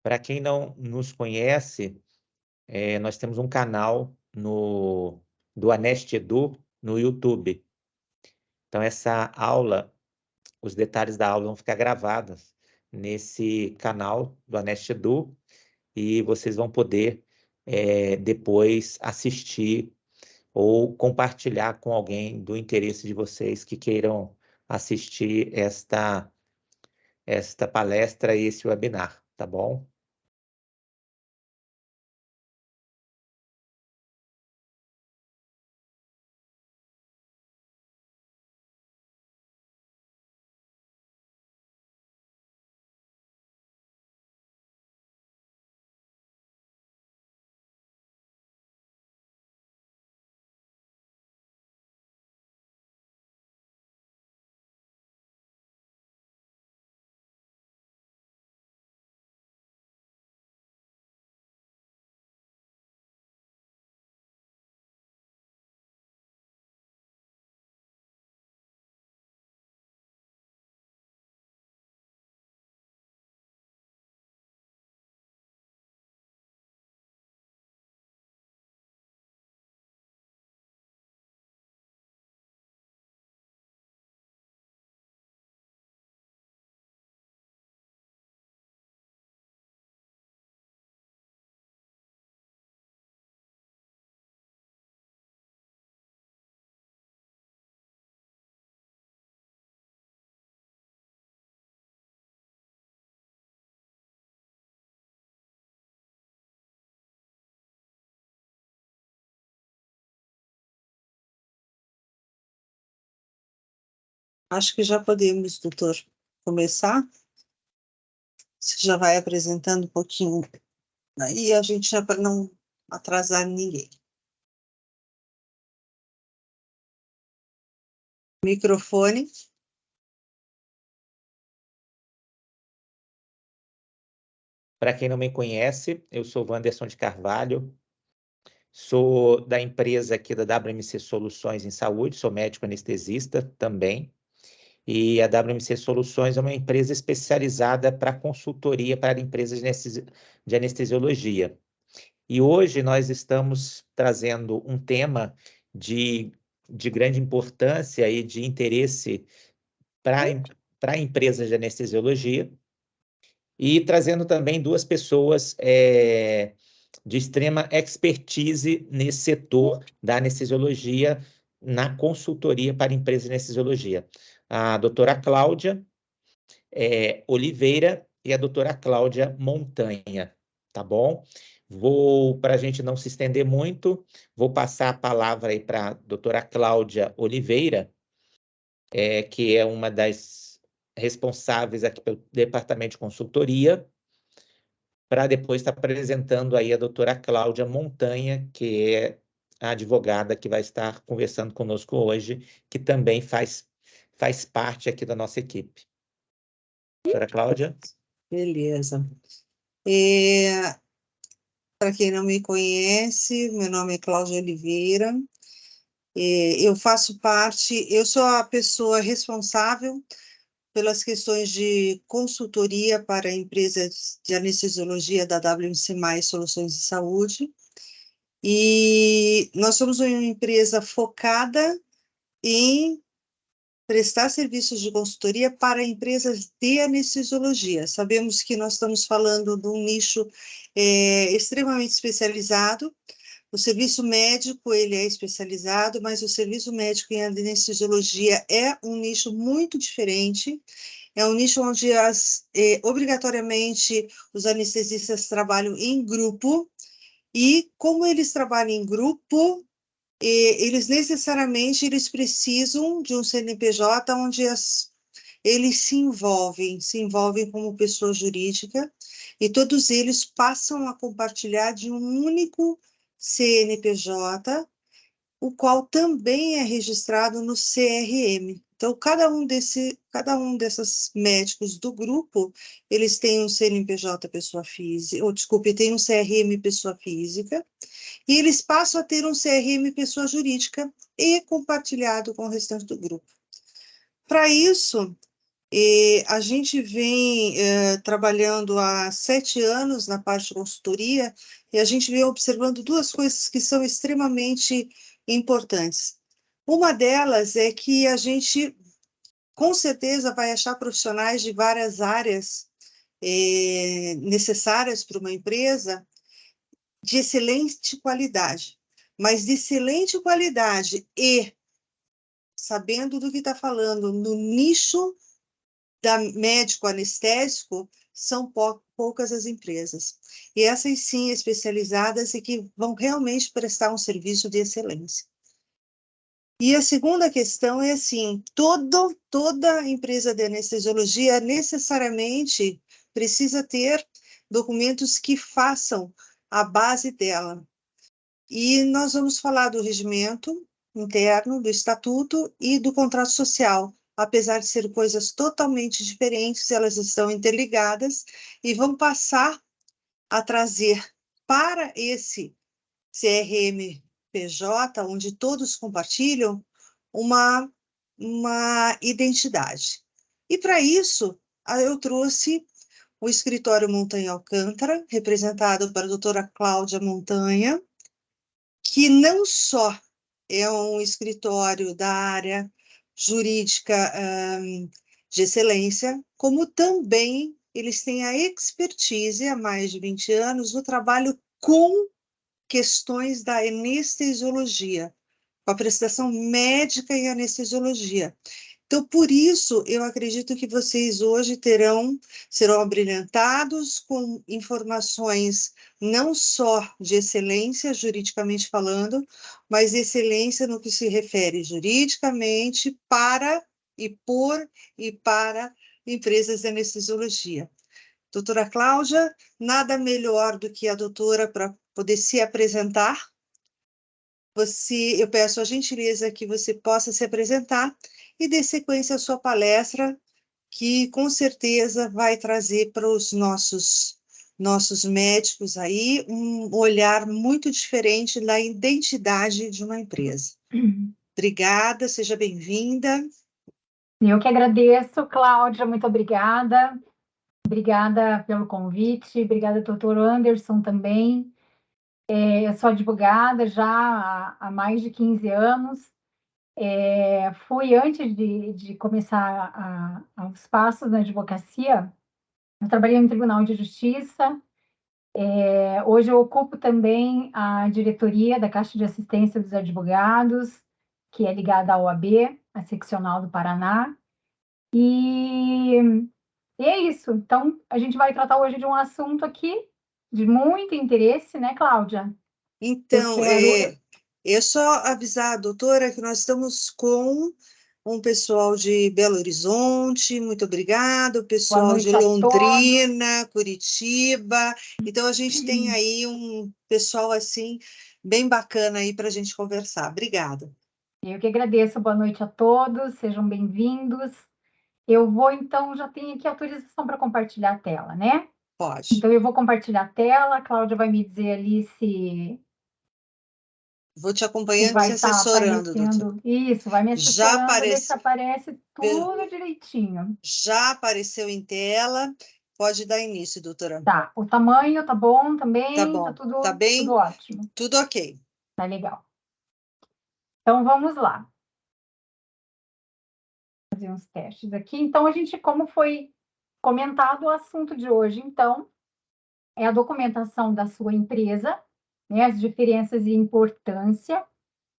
Para quem não nos conhece, nós temos um canal do Anest Edu no YouTube. Então, essa aula, os detalhes da aula vão ficar gravados nesse canal do Anest Edu e vocês vão poder depois assistir ou compartilhar com alguém do interesse de vocês que queiram assistir esta palestra e esse webinar, tá bom? Acho que já podemos, doutor, começar. Você já vai apresentando um pouquinho aí, a gente já para não atrasar ninguém. Microfone. Para quem não me conhece, eu sou Wanderson de Carvalho, sou da empresa aqui da WMC Soluções em Saúde, sou médico anestesista também, e a WMC Soluções é uma empresa especializada para consultoria para empresas de anestesiologia. E hoje nós estamos trazendo um tema de grande importância e de interesse para empresas de anestesiologia, e trazendo também duas pessoas de extrema expertise nesse setor da anestesiologia na consultoria para empresas de anestesiologia. A doutora Cláudia Oliveira e a doutora Cláudia Montanha, tá bom? Para a gente não se estender muito, vou passar a palavra aí para a doutora Cláudia Oliveira, que é uma das responsáveis aqui pelo departamento de consultoria, para depois estar apresentando aí a doutora Cláudia Montanha, que é a advogada que vai estar conversando conosco hoje, que também faz parte aqui da nossa equipe. Doutora Cláudia? Beleza. Para quem não me conhece, meu nome é Cláudia Oliveira. Eu faço parte, eu sou a pessoa responsável pelas questões de consultoria para empresas de anestesiologia da WMC Mais Soluções de Saúde. E nós somos uma empresa focada em prestar serviços de consultoria para empresas de anestesiologia. Sabemos que nós estamos falando de um nicho extremamente especializado. O serviço médico, ele é especializado, mas o serviço médico em anestesiologia é um nicho muito diferente. É um nicho onde obrigatoriamente os anestesistas trabalham em grupo, e como eles trabalham em grupo, eles necessariamente precisam de um CNPJ onde eles se envolvem como pessoa jurídica, e todos eles passam a compartilhar de um único CNPJ, o qual também é registrado no CRM. Então, cada um desses médicos do grupo, eles têm um CNPJ pessoa física, ou desculpe, tem um CRM pessoa física, e eles passam a ter um CRM pessoa jurídica e compartilhado com o restante do grupo. Para isso, E a gente vem trabalhando há 7 anos na parte de consultoria e a gente vem observando duas coisas que são extremamente importantes. Uma delas é que a gente, com certeza, vai achar profissionais de várias áreas necessárias para uma empresa de excelente qualidade, mas de excelente qualidade e sabendo do que está falando no nicho da médico anestésico, são poucas as empresas. E essas sim especializadas e que vão realmente prestar um serviço de excelência. E a segunda questão é assim, toda empresa de anestesiologia necessariamente precisa ter documentos que façam a base dela. E nós vamos falar do regimento interno, do estatuto e do contrato social. Apesar de ser coisas totalmente diferentes, elas estão interligadas e vão passar a trazer para esse CRMPJ, onde todos compartilham, uma identidade. E para isso, eu trouxe o escritório Montanha Alcântara, representado pela doutora Cláudia Montanha, que não só é um escritório da área jurídica de excelência, como também eles têm a expertise há mais de 20 anos no trabalho com questões da anestesiologia, com a prestação médica em anestesiologia. Então, por isso, eu acredito que vocês hoje serão abrilhantados com informações não só de excelência, juridicamente falando, mas excelência no que se refere juridicamente para e por e para empresas de anestesiologia. Doutora Cláudia, nada melhor do que a doutora para poder se apresentar. Eu peço a gentileza que você possa se apresentar e dê sequência à sua palestra, que com certeza vai trazer para os nossos médicos aí um olhar muito diferente da identidade de uma empresa. Obrigada, seja bem-vinda. Eu que agradeço, Cláudia, muito obrigada. Obrigada pelo convite, obrigada, doutor Anderson, também. Eu sou advogada já há mais de 15 anos. Fui, antes de começar os passos na advocacia, eu trabalhei no Tribunal de Justiça. Hoje eu ocupo também a diretoria da Caixa de Assistência dos Advogados, que é ligada à OAB, a seccional do Paraná. E é isso. Então, a gente vai tratar hoje de um assunto aqui de muito interesse, né, Cláudia? Então, eu só avisar a doutora que nós estamos com um pessoal de Belo Horizonte, muito obrigada, o pessoal de Londrina, Curitiba. Então, a gente tem aí um pessoal assim bem bacana aí para a gente conversar. Obrigada. Eu que agradeço. Boa noite a todos, sejam bem-vindos. Eu vou, então, já tenho aqui autorização para compartilhar a tela, né? Pode. Então, eu vou compartilhar a tela, a Cláudia vai me dizer ali se... Vou te acompanhando e vai te assessorando, doutora. Isso, vai me assessorando, para ver se aparece tudo direitinho. Já apareceu em tela, pode dar início, doutora. Tá, o tamanho tá bom também? Tá bom, tá tudo ótimo. Tudo ok. Tá legal. Então, vamos lá. Fazer uns testes aqui. Então, como foi comentado, o assunto de hoje, então, é a documentação da sua empresa, né, as diferenças e importância.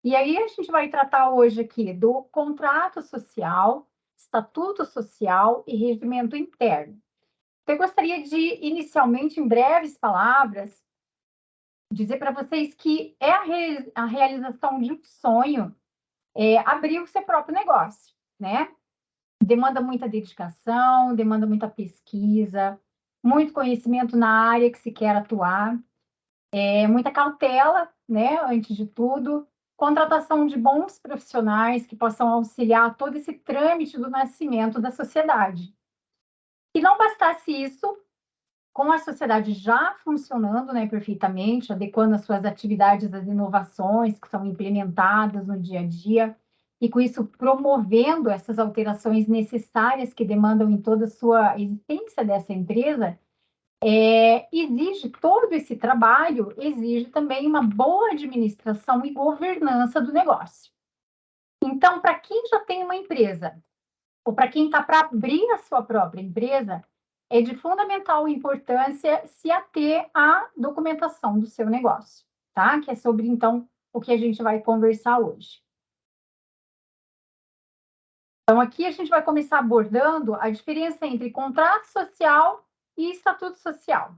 E aí a gente vai tratar hoje aqui do contrato social, estatuto social e regimento interno. Eu gostaria de, inicialmente, em breves palavras, dizer para vocês que é a realização de um sonho abrir o seu próprio negócio, né? Demanda muita dedicação, demanda muita pesquisa, muito conhecimento na área que se quer atuar, muita cautela, né, antes de tudo, contratação de bons profissionais que possam auxiliar todo esse trâmite do nascimento da sociedade. E não bastasse isso, com a sociedade já funcionando, né, perfeitamente, adequando as suas atividades às inovações que são implementadas no dia a dia, e com isso promovendo essas alterações necessárias que demandam em toda a sua existência dessa empresa, exige todo esse trabalho, exige também uma boa administração e governança do negócio. Então, para quem já tem uma empresa, ou para quem está para abrir a sua própria empresa, é de fundamental importância se ater à documentação do seu negócio, tá? Que é sobre, então, o que a gente vai conversar hoje. Então, aqui a gente vai começar abordando a diferença entre contrato social e estatuto social.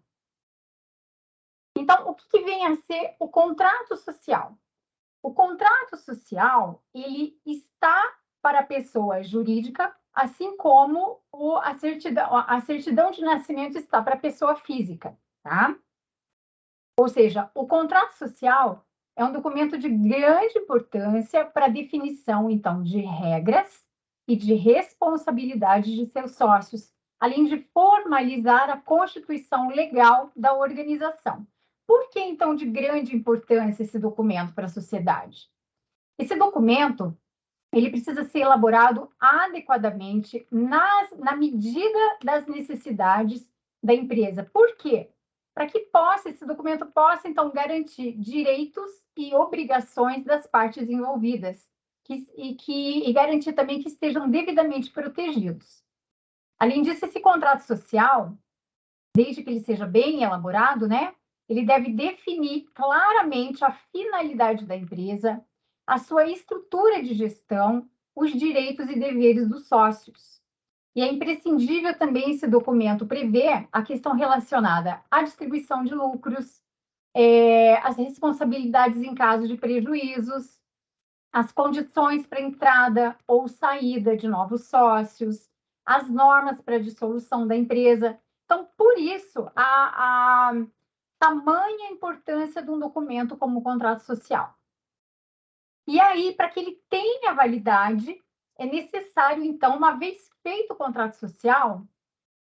Então, o que vem a ser o contrato social? O contrato social, ele está para a pessoa jurídica, assim como a certidão de nascimento está para a pessoa física, tá? Ou seja, o contrato social é um documento de grande importância para a definição, então, de regras e de responsabilidades de seus sócios, além de formalizar a constituição legal da organização. Por que, então, de grande importância esse documento para a sociedade? Esse documento, ele precisa ser elaborado adequadamente na medida das necessidades da empresa. Por quê? Para que esse documento possa, então, garantir direitos e obrigações das partes envolvidas e garantir também que estejam devidamente protegidos. Além disso, esse contrato social, desde que ele seja bem elaborado, né, ele deve definir claramente a finalidade da empresa, a sua estrutura de gestão, os direitos e deveres dos sócios. E é imprescindível também esse documento prever a questão relacionada à distribuição de lucros, as responsabilidades em caso de prejuízos, as condições para entrada ou saída de novos sócios, as normas para a dissolução da empresa. Então, por isso, a tamanha importância de um documento como o contrato social. E aí, para que ele tenha validade, é necessário, então, uma vez feito o contrato social,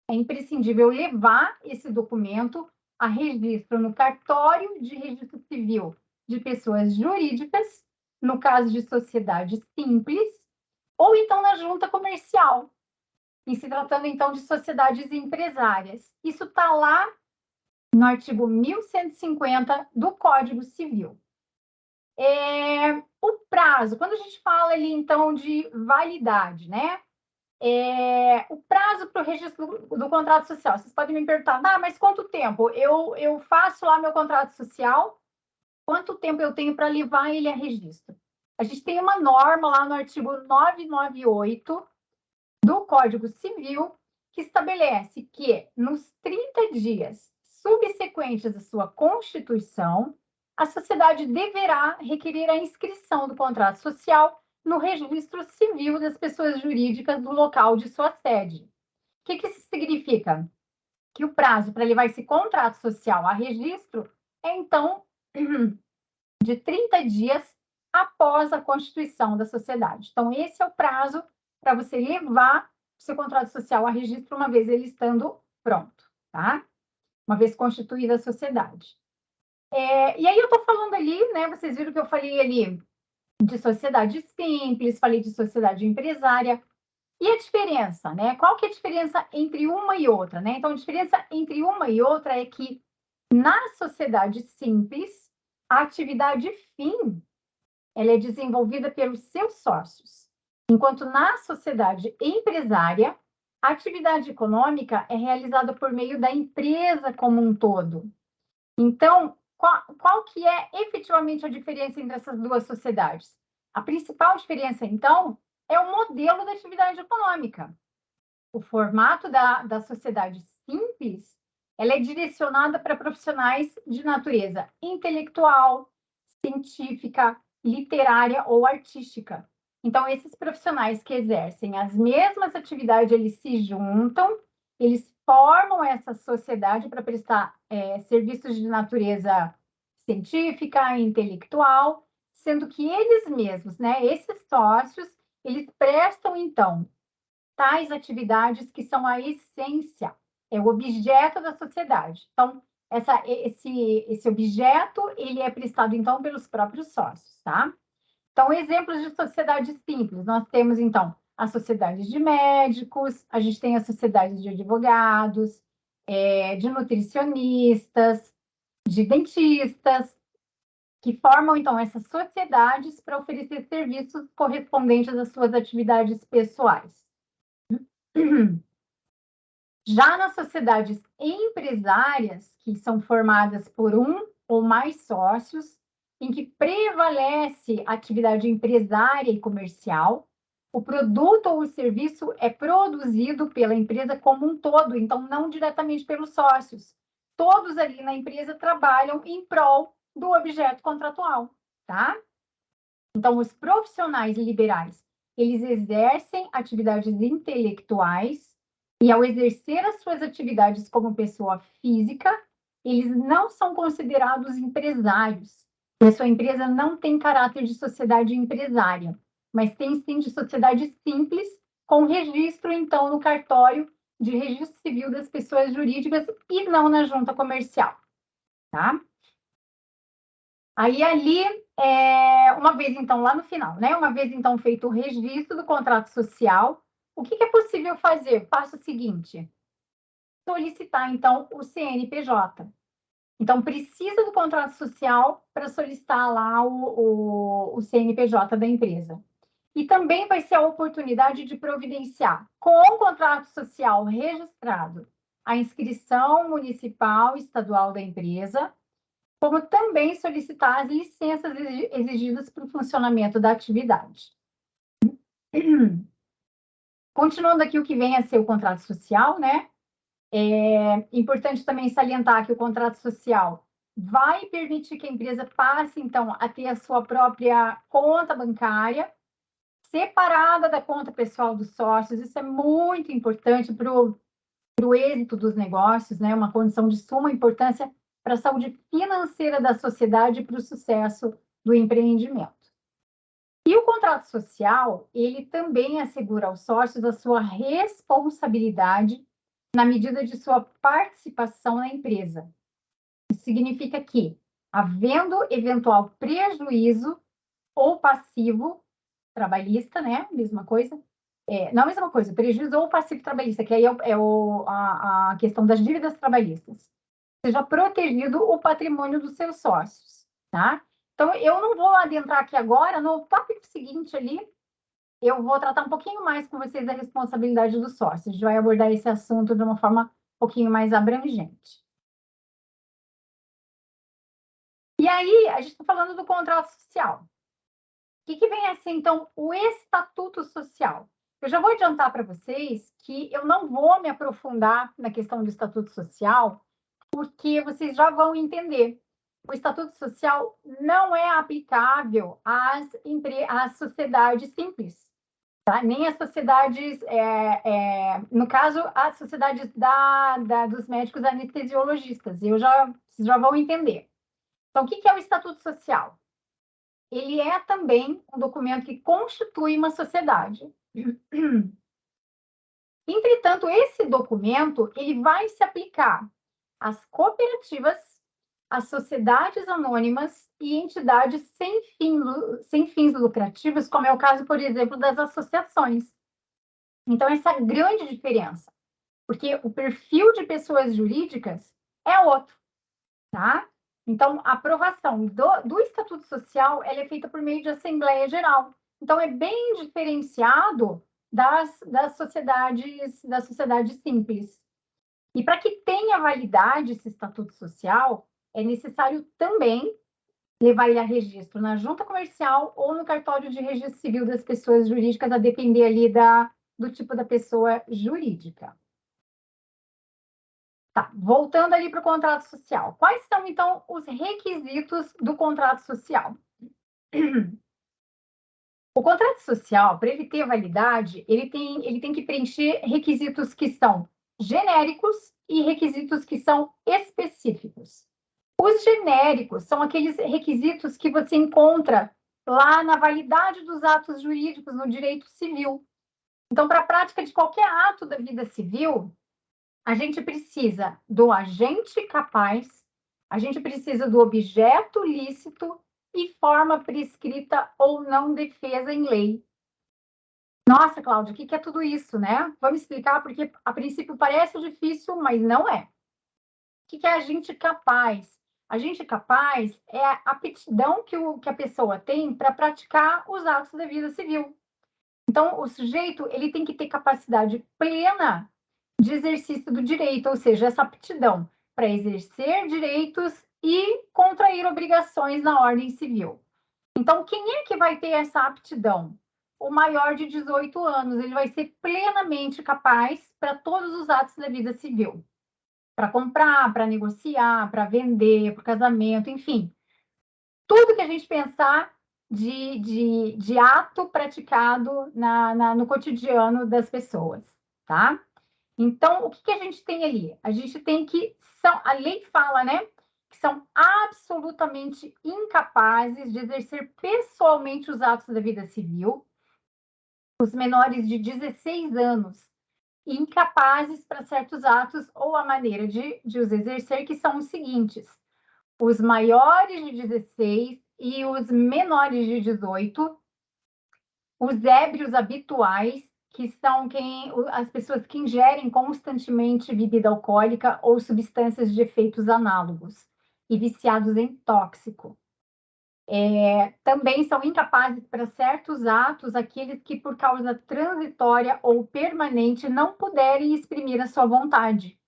é imprescindível levar esse documento a registro no cartório de registro civil de pessoas jurídicas, no caso de sociedade simples, ou então na junta comercial, em se tratando, então, de sociedades empresárias. Isso está lá no artigo 1150 do Código Civil. O prazo, quando a gente fala ali, então, de validade, né? O prazo para o registro do contrato social. Vocês podem me perguntar, mas quanto tempo? Eu faço lá meu contrato social, quanto tempo eu tenho para levar ele a registro? A gente tem uma norma lá no artigo 998 do Código Civil que estabelece que nos 30 dias subsequentes à sua constituição, a sociedade deverá requerer a inscrição do contrato social no registro civil das pessoas jurídicas do local de sua sede. O que isso significa? Que o prazo para levar esse contrato social a registro é, então, de 30 dias após a constituição da sociedade. Então, esse é o prazo para você levar o seu contrato social a registro uma vez ele estando pronto, tá? Uma vez constituída a sociedade. E aí eu estou falando ali, né? Vocês viram que eu falei ali de sociedade simples, falei de sociedade empresária. E a diferença, né? Qual que é a diferença entre uma e outra, né? Então, a diferença entre uma e outra é que na sociedade simples, a atividade fim, ela é desenvolvida pelos seus sócios, enquanto na sociedade empresária, a atividade econômica é realizada por meio da empresa como um todo. Então, qual que é efetivamente a diferença entre essas duas sociedades? A principal diferença, então, é o modelo da atividade econômica. O formato da sociedade simples, ela é direcionada para profissionais de natureza intelectual, científica, literária ou artística. Então, esses profissionais que exercem as mesmas atividades, eles se juntam, eles formam essa sociedade para prestar serviços de natureza científica, intelectual, sendo que eles mesmos, né, esses sócios, eles prestam, então, tais atividades que são a essência, é o objeto da sociedade. Então, esse objeto, ele é prestado, então, pelos próprios sócios, tá? Então, exemplos de sociedades simples. Nós temos, então, a sociedade de médicos, a gente tem a sociedade de advogados, de nutricionistas, de dentistas, que formam, então, essas sociedades para oferecer serviços correspondentes às suas atividades pessoais. Já nas sociedades empresárias, que são formadas por um ou mais sócios, em que prevalece a atividade empresária e comercial, o produto ou o serviço é produzido pela empresa como um todo, então não diretamente pelos sócios. Todos ali na empresa trabalham em prol do objeto contratual, tá? Então, os profissionais liberais, eles exercem atividades intelectuais e, ao exercer as suas atividades como pessoa física, eles não são considerados empresários. A sua empresa não tem caráter de sociedade empresária, mas tem sim de sociedade simples, com registro, então, no cartório de registro civil das pessoas jurídicas e não na junta comercial, tá? Aí, ali, uma vez, então, lá no final, né? Uma vez, então, feito o registro do contrato social, o que é possível fazer? Passo seguinte: solicitar, então, o CNPJ. Então, precisa do contrato social para solicitar lá o CNPJ da empresa. E também vai ser a oportunidade de providenciar, com o contrato social registrado, a inscrição municipal e estadual da empresa, como também solicitar as licenças exigidas para o funcionamento da atividade. Continuando aqui o que vem a ser o contrato social, né? É importante também salientar que o contrato social vai permitir que a empresa passe, então, a ter a sua própria conta bancária, separada da conta pessoal dos sócios. Isso é muito importante para o êxito dos negócios, né? Uma condição de suma importância para a saúde financeira da sociedade e para o sucesso do empreendimento. E o contrato social, ele também assegura aos sócios a sua responsabilidade na medida de sua participação na empresa. Isso significa que, havendo eventual prejuízo ou passivo trabalhista, né? Mesma coisa. Não a mesma coisa, prejuízo ou passivo trabalhista, que aí a questão das dívidas trabalhistas. Seja protegido o patrimônio dos seus sócios, tá? Então, eu não vou adentrar aqui agora, no tópico seguinte ali, eu vou tratar um pouquinho mais com vocês da responsabilidade dos sócios. A gente vai abordar esse assunto de uma forma um pouquinho mais abrangente. E aí, a gente está falando do contrato social. O que vem a ser, então, o estatuto social? Eu já vou adiantar para vocês que eu não vou me aprofundar na questão do estatuto social, porque vocês já vão entender. O estatuto social não é aplicável às sociedades simples, tá? Nem às sociedades, no caso, às sociedades dos médicos anestesiologistas. Vocês já vão entender. Então, o que é o estatuto social? Ele é também um documento que constitui uma sociedade. Entretanto, esse documento ele vai se aplicar às cooperativas, às sociedades anônimas e entidades sem fins lucrativos, como é o caso, por exemplo, das associações. Então, essa é a grande diferença, porque o perfil de pessoas jurídicas é outro, tá? Então, a aprovação do Estatuto Social ela é feita por meio de Assembleia Geral. Então, é bem diferenciado das sociedades simples. E para que tenha validade esse Estatuto Social, é necessário também levar ele a registro na junta comercial ou no cartório de registro civil das pessoas jurídicas, a depender ali do tipo da pessoa jurídica. Tá, voltando ali para o contrato social. Quais são, então, os requisitos do contrato social? O contrato social, para ele ter validade, ele tem que preencher requisitos que são genéricos e requisitos que são específicos. Os genéricos são aqueles requisitos que você encontra lá na validade dos atos jurídicos no direito civil. Então, para a prática de qualquer ato da vida civil, a gente precisa do agente capaz, a gente precisa do objeto lícito e forma prescrita ou não defesa em lei. Nossa, Cláudia, o que é tudo isso, né? Vamos explicar, porque a princípio parece difícil, mas não é. O que é agente capaz? Agente capaz é a aptidão que a pessoa tem para praticar os atos da vida civil. Então, o sujeito ele tem que ter capacidade plena de exercício do direito, ou seja, essa aptidão para exercer direitos e contrair obrigações na ordem civil. Então, quem é que vai ter essa aptidão? O maior de 18 anos, ele vai ser plenamente capaz para todos os atos da vida civil. Para comprar, para negociar, para vender, para o casamento, enfim. Tudo que a gente pensar de ato praticado no cotidiano das pessoas, tá? Então, o que a gente tem ali? A gente tem que... a lei fala, né? Que são absolutamente incapazes de exercer pessoalmente os atos da vida civil, os menores de 16 anos, incapazes para certos atos ou a maneira de os exercer, que são os seguintes: os maiores de 16 e os menores de 18, os ébrios habituais, que são as pessoas que ingerem constantemente bebida alcoólica ou substâncias de efeitos análogos, e viciados em tóxico. Também são incapazes para certos atos aqueles que, por causa transitória ou permanente, não puderem exprimir a sua vontade.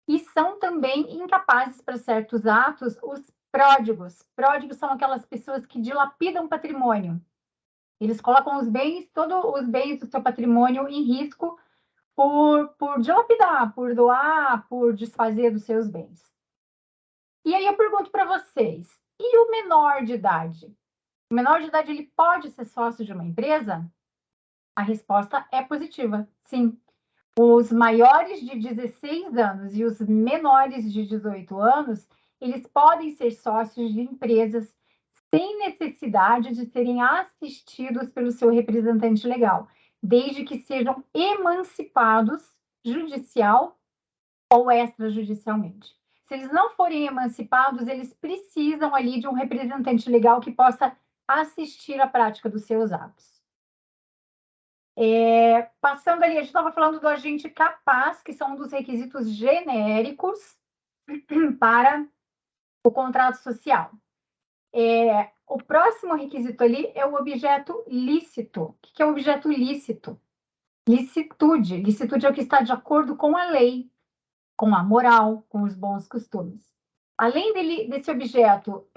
E são também incapazes para certos atos os pródigos. Pródigos são aquelas pessoas que dilapidam patrimônio. Eles colocam todos os bens do seu patrimônio em risco por dilapidar, por doar, por desfazer dos seus bens. E aí eu pergunto para vocês, e o menor de idade? O menor de idade, ele pode ser sócio de uma empresa? A resposta é positiva, sim. Os maiores de 16 anos e os menores de 18 anos, eles podem ser sócios de empresas sem necessidade de serem assistidos pelo seu representante legal, desde que sejam emancipados judicial ou extrajudicialmente. Se eles não forem emancipados, eles precisam ali de um representante legal que possa assistir à prática dos seus atos. Passando ali, a gente estava falando do agente capaz, que são um dos requisitos genéricos para o contrato social. O próximo requisito ali é o objeto lícito. O que é o objeto lícito? Licitude. Licitude é o que está de acordo com a lei, com a moral, com os bons costumes. Além desse objeto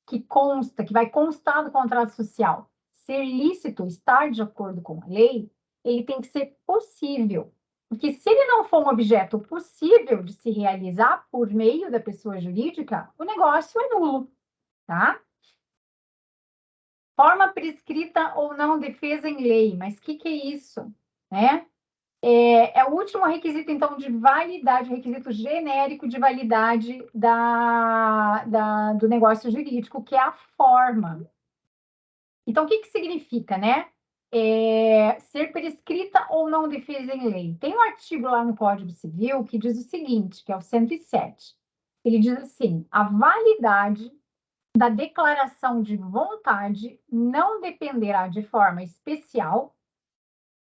que vai constar do contrato social, ser lícito, estar de acordo com a lei, ele tem que ser possível. Porque se ele não for um objeto possível de se realizar por meio da pessoa jurídica, o negócio é nulo, tá? Forma prescrita ou não defesa em lei. Mas o que é isso, né? É o último requisito, então, de validade, o requisito genérico de validade do negócio jurídico, que é a forma. Então, o que significa, né? Ser prescrita ou não defesa em lei. Tem um artigo lá no Código Civil que diz o seguinte, que é o 107. Ele diz assim: a validade da declaração de vontade não dependerá de forma especial,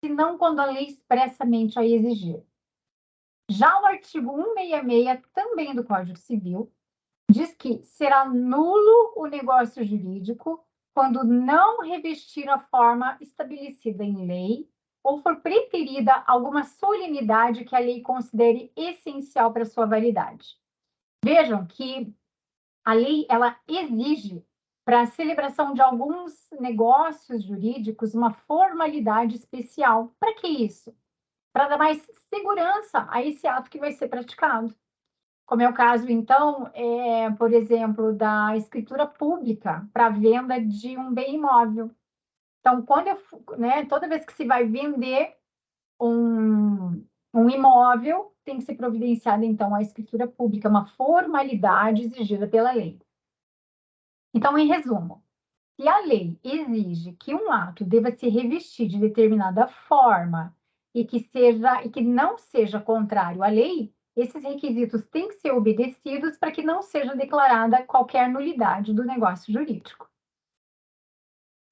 senão quando a lei expressamente a exigir. Já o artigo 166, também do Código Civil, diz que será nulo o negócio jurídico quando não revestir a forma estabelecida em lei ou for preterida alguma solenidade que a lei considere essencial para sua validade. Vejam que a lei, ela exige, para a celebração de alguns negócios jurídicos, uma formalidade especial. Para que isso? Para dar mais segurança a esse ato que vai ser praticado. Como é o caso, então, por exemplo, da escritura pública para a venda de um bem imóvel. Então, toda vez que se vai vender um imóvel, tem que ser providenciada, então, a escritura pública, uma formalidade exigida pela lei. Então, em resumo, se a lei exige que um ato deva se revestir de determinada forma e que não seja contrário à lei, esses requisitos têm que ser obedecidos para que não seja declarada qualquer nulidade do negócio jurídico.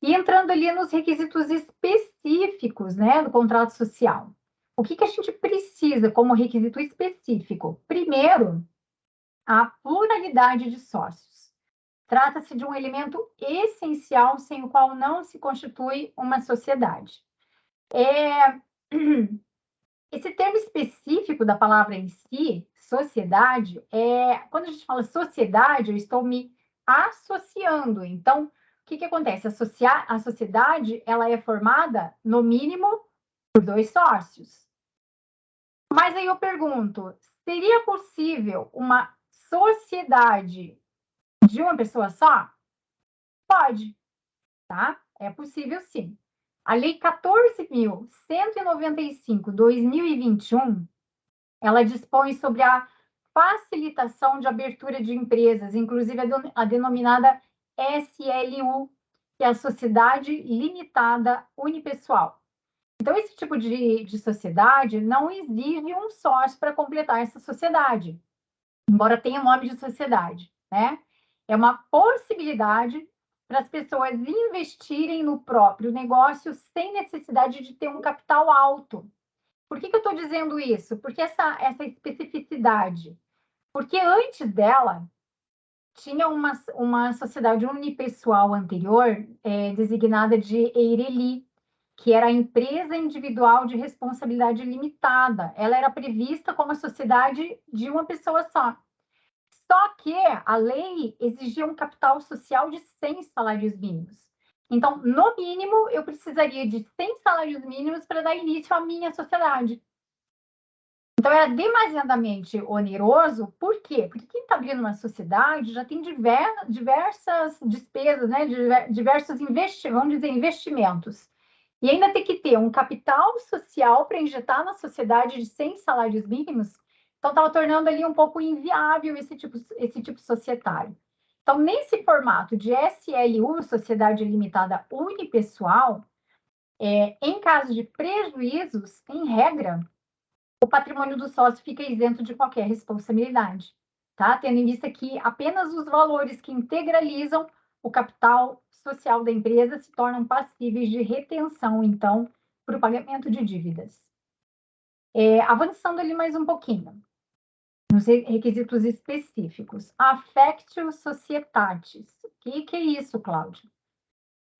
E entrando ali nos requisitos específicos, né, do contrato social. O que a gente precisa como requisito específico? Primeiro, a pluralidade de sócios. Trata-se de um elemento essencial sem o qual não se constitui uma sociedade. Esse termo específico da palavra em si, sociedade, quando a gente fala sociedade, eu estou me associando. Então, o que acontece? A sociedade, ela é formada, no mínimo, por 2 sócios. Mas aí eu pergunto, seria possível uma sociedade de uma pessoa só? Pode, tá? É possível sim. A Lei 14.195/2021, ela dispõe sobre a facilitação de abertura de empresas, inclusive a denominada SLU, que é a Sociedade Limitada Unipessoal. Então, esse tipo de sociedade não exige um sócio para completar essa sociedade, embora tenha o nome de sociedade, né? É uma possibilidade para as pessoas investirem no próprio negócio sem necessidade de ter um capital alto. Por que eu estou dizendo isso? Porque essa especificidade. Porque antes dela, tinha uma sociedade unipessoal anterior, designada de EIRELI, que era a Empresa Individual de Responsabilidade Limitada. Ela era prevista como a sociedade de uma pessoa só. Só que a lei exigia um capital social de 100 salários mínimos. Então, no mínimo, eu precisaria de 100 salários mínimos para dar início à minha sociedade. Então, era demasiadamente oneroso. Por quê? Porque quem está abrindo uma sociedade já tem diversas despesas, né? Diversos investimentos. E ainda tem que ter um capital social para injetar na sociedade de 100 salários mínimos. Então, estava tornando ali um pouco inviável esse tipo societário. Então, nesse formato de SLU, Sociedade Limitada Unipessoal, em caso de prejuízos, em regra, o patrimônio do sócio fica isento de qualquer responsabilidade, tá? Tendo em vista que apenas os valores que integralizam o capital social da empresa se tornam passíveis de retenção, então, para o pagamento de dívidas. Avançando ali mais um pouquinho, nos requisitos específicos. Affectio societatis. O que é isso, Cláudia?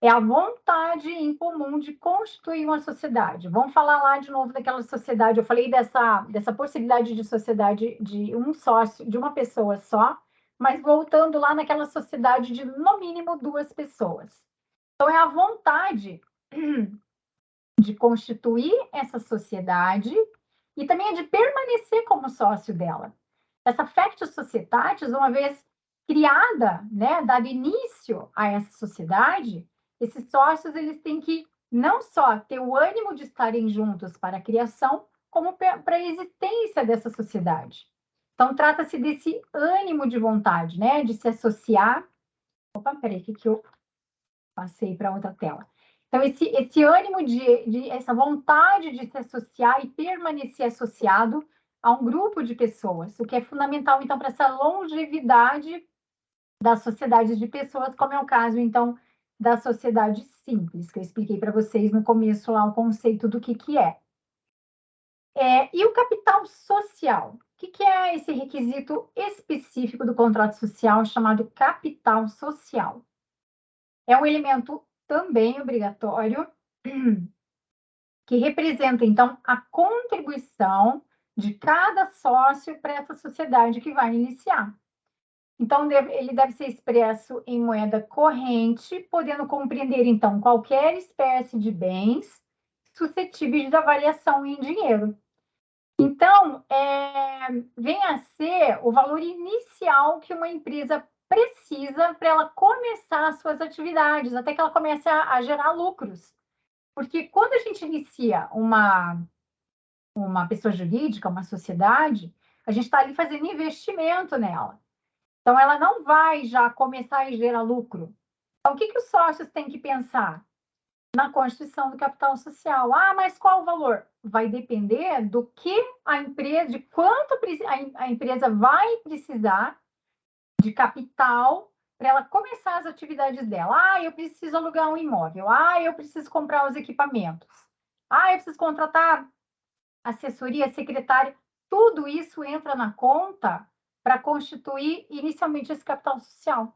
É a vontade em comum de constituir uma sociedade. Vamos falar lá de novo daquela sociedade. Eu falei dessa possibilidade de sociedade de um sócio, de uma pessoa só, mas voltando lá naquela sociedade de, no mínimo, 2 pessoas. Então, é a vontade de constituir essa sociedade e também é de permanecer como sócio dela. Essa factio societatis, uma vez criada, né, dado início a essa sociedade, esses sócios eles têm que não só ter o ânimo de estarem juntos para a criação, como para a existência dessa sociedade. Então, trata-se desse ânimo de vontade, né, de se associar. Opa, peraí, que eu passei para outra tela. Então, esse ânimo essa vontade de se associar e permanecer associado a um grupo de pessoas, o que é fundamental, então, para essa longevidade das sociedades de pessoas, como é o caso, então, da sociedade simples, que eu expliquei para vocês no começo lá o conceito do que é. E o capital social? O que é esse requisito específico do contrato social chamado capital social? É um elemento também obrigatório que representa, então, a contribuição de cada sócio para essa sociedade que vai iniciar. Então, ele deve ser expresso em moeda corrente, podendo compreender, então, qualquer espécie de bens suscetíveis de avaliação em dinheiro. Então, vem a ser o valor inicial que uma empresa precisa para ela começar as suas atividades, até que ela comece a gerar lucros. Porque quando a gente inicia uma pessoa jurídica, uma sociedade, a gente está ali fazendo investimento nela. Então, ela não vai já começar a gerar lucro. Então, o que os sócios têm que pensar? na constituição do capital social. Ah, mas qual o valor? Vai depender do que a empresa, de quanto a empresa vai precisar de capital para ela começar as atividades dela. Ah, eu preciso alugar um imóvel. Ah, eu preciso comprar os equipamentos. Ah, eu preciso contratar assessoria, secretária. Tudo isso entra na conta para constituir inicialmente esse capital social,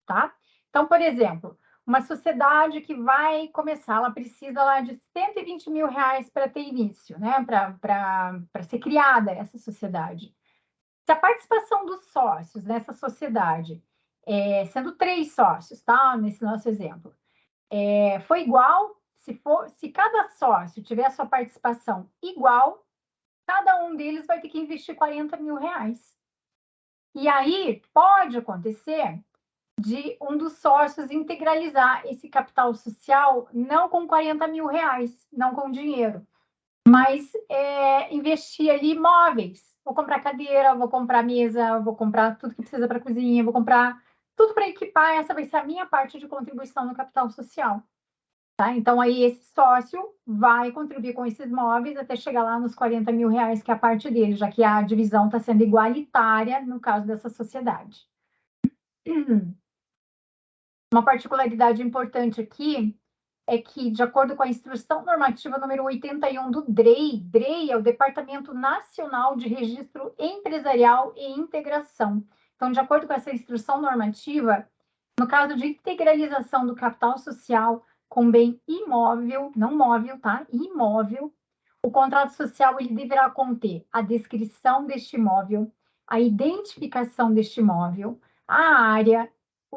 tá? Então, por exemplo, uma sociedade que vai começar, ela precisa lá de 120 mil reais para ter início, né? Para ser criada essa sociedade. Se a participação dos sócios nessa sociedade, sendo 3 sócios, tá? Nesse nosso exemplo, foi igual, se cada sócio tiver a sua participação igual, cada um deles vai ter que investir 40 mil reais. E aí pode acontecer de um dos sócios integralizar esse capital social não com 40 mil reais, não com dinheiro, mas investir ali em imóveis. Vou comprar cadeira, vou comprar mesa, vou comprar tudo que precisa para a cozinha, vou comprar tudo para equipar. Essa vai ser a minha parte de contribuição no capital social. Tá? Então, aí esse sócio vai contribuir com esses móveis até chegar lá nos 40 mil reais, que é a parte dele, já que a divisão está sendo igualitária no caso dessa sociedade. Uma particularidade importante aqui é que, de acordo com a Instrução Normativa número 81 do DREI, DREI é o Departamento Nacional de Registro Empresarial e Integração. Então, de acordo com essa instrução normativa, no caso de integralização do capital social com bem imóvel, não móvel, tá? Imóvel, o contrato social ele deverá conter a descrição deste imóvel, a identificação deste imóvel, a área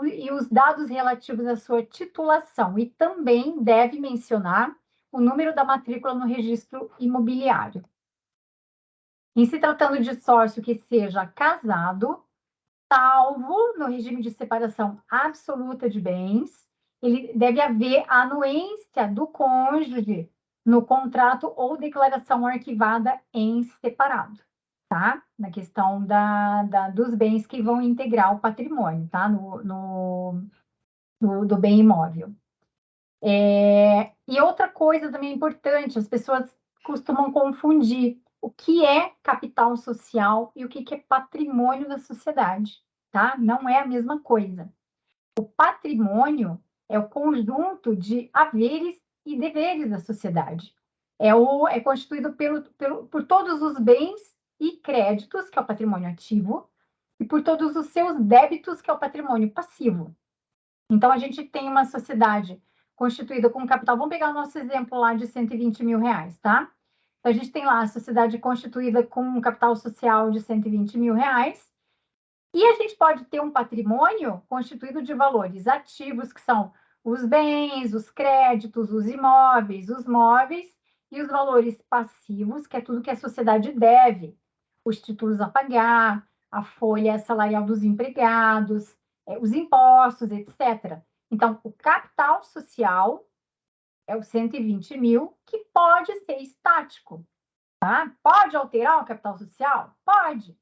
e os dados relativos à sua titulação, e também deve mencionar o número da matrícula no registro imobiliário. Em se tratando de sócio que seja casado, salvo no regime de separação absoluta de bens, ele deve haver a anuência do cônjuge no contrato ou declaração arquivada em separado, tá? Na questão dos bens que vão integrar o patrimônio, tá? Do bem imóvel. E outra coisa também importante, as pessoas costumam confundir o que é capital social e o que é patrimônio da sociedade, tá? Não é a mesma coisa. O patrimônio é o conjunto de haveres e deveres da sociedade. É constituído por todos os bens e créditos, que é o patrimônio ativo, e por todos os seus débitos, que é o patrimônio passivo. Então, a gente tem uma sociedade constituída com capital. Vamos pegar o nosso exemplo lá de 120 mil reais, tá? Então, a gente tem lá a sociedade constituída com um capital social de 120 mil reais. E a gente pode ter um patrimônio constituído de valores ativos, que são os bens, os créditos, os imóveis, os móveis, e os valores passivos, que é tudo que a sociedade deve, os títulos a pagar, a folha salarial dos empregados, os impostos, etc. Então, o capital social é o 120 mil, que pode ser estático, tá? Pode alterar o capital social? Pode.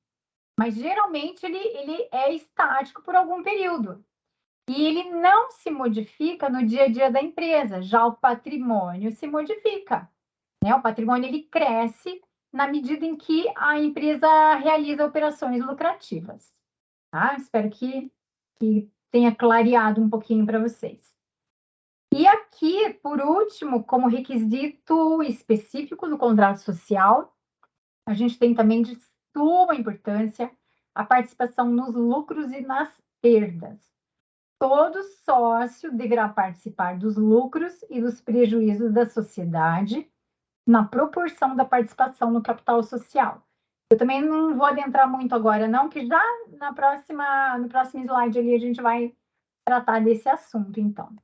Mas, geralmente, ele é estático por algum período. E ele não se modifica no dia a dia da empresa. Já o patrimônio se modifica, né? O patrimônio ele cresce na medida em que a empresa realiza operações lucrativas. Tá? Espero que tenha clareado um pouquinho para vocês. E aqui, por último, como requisito específico do contrato social, a gente tem também de suma importância a participação nos lucros e nas perdas. Todo sócio deverá participar dos lucros e dos prejuízos da sociedade na proporção da participação no capital social. Eu também não vou adentrar muito agora, não, que já no próximo slide ali a gente vai tratar desse assunto, então.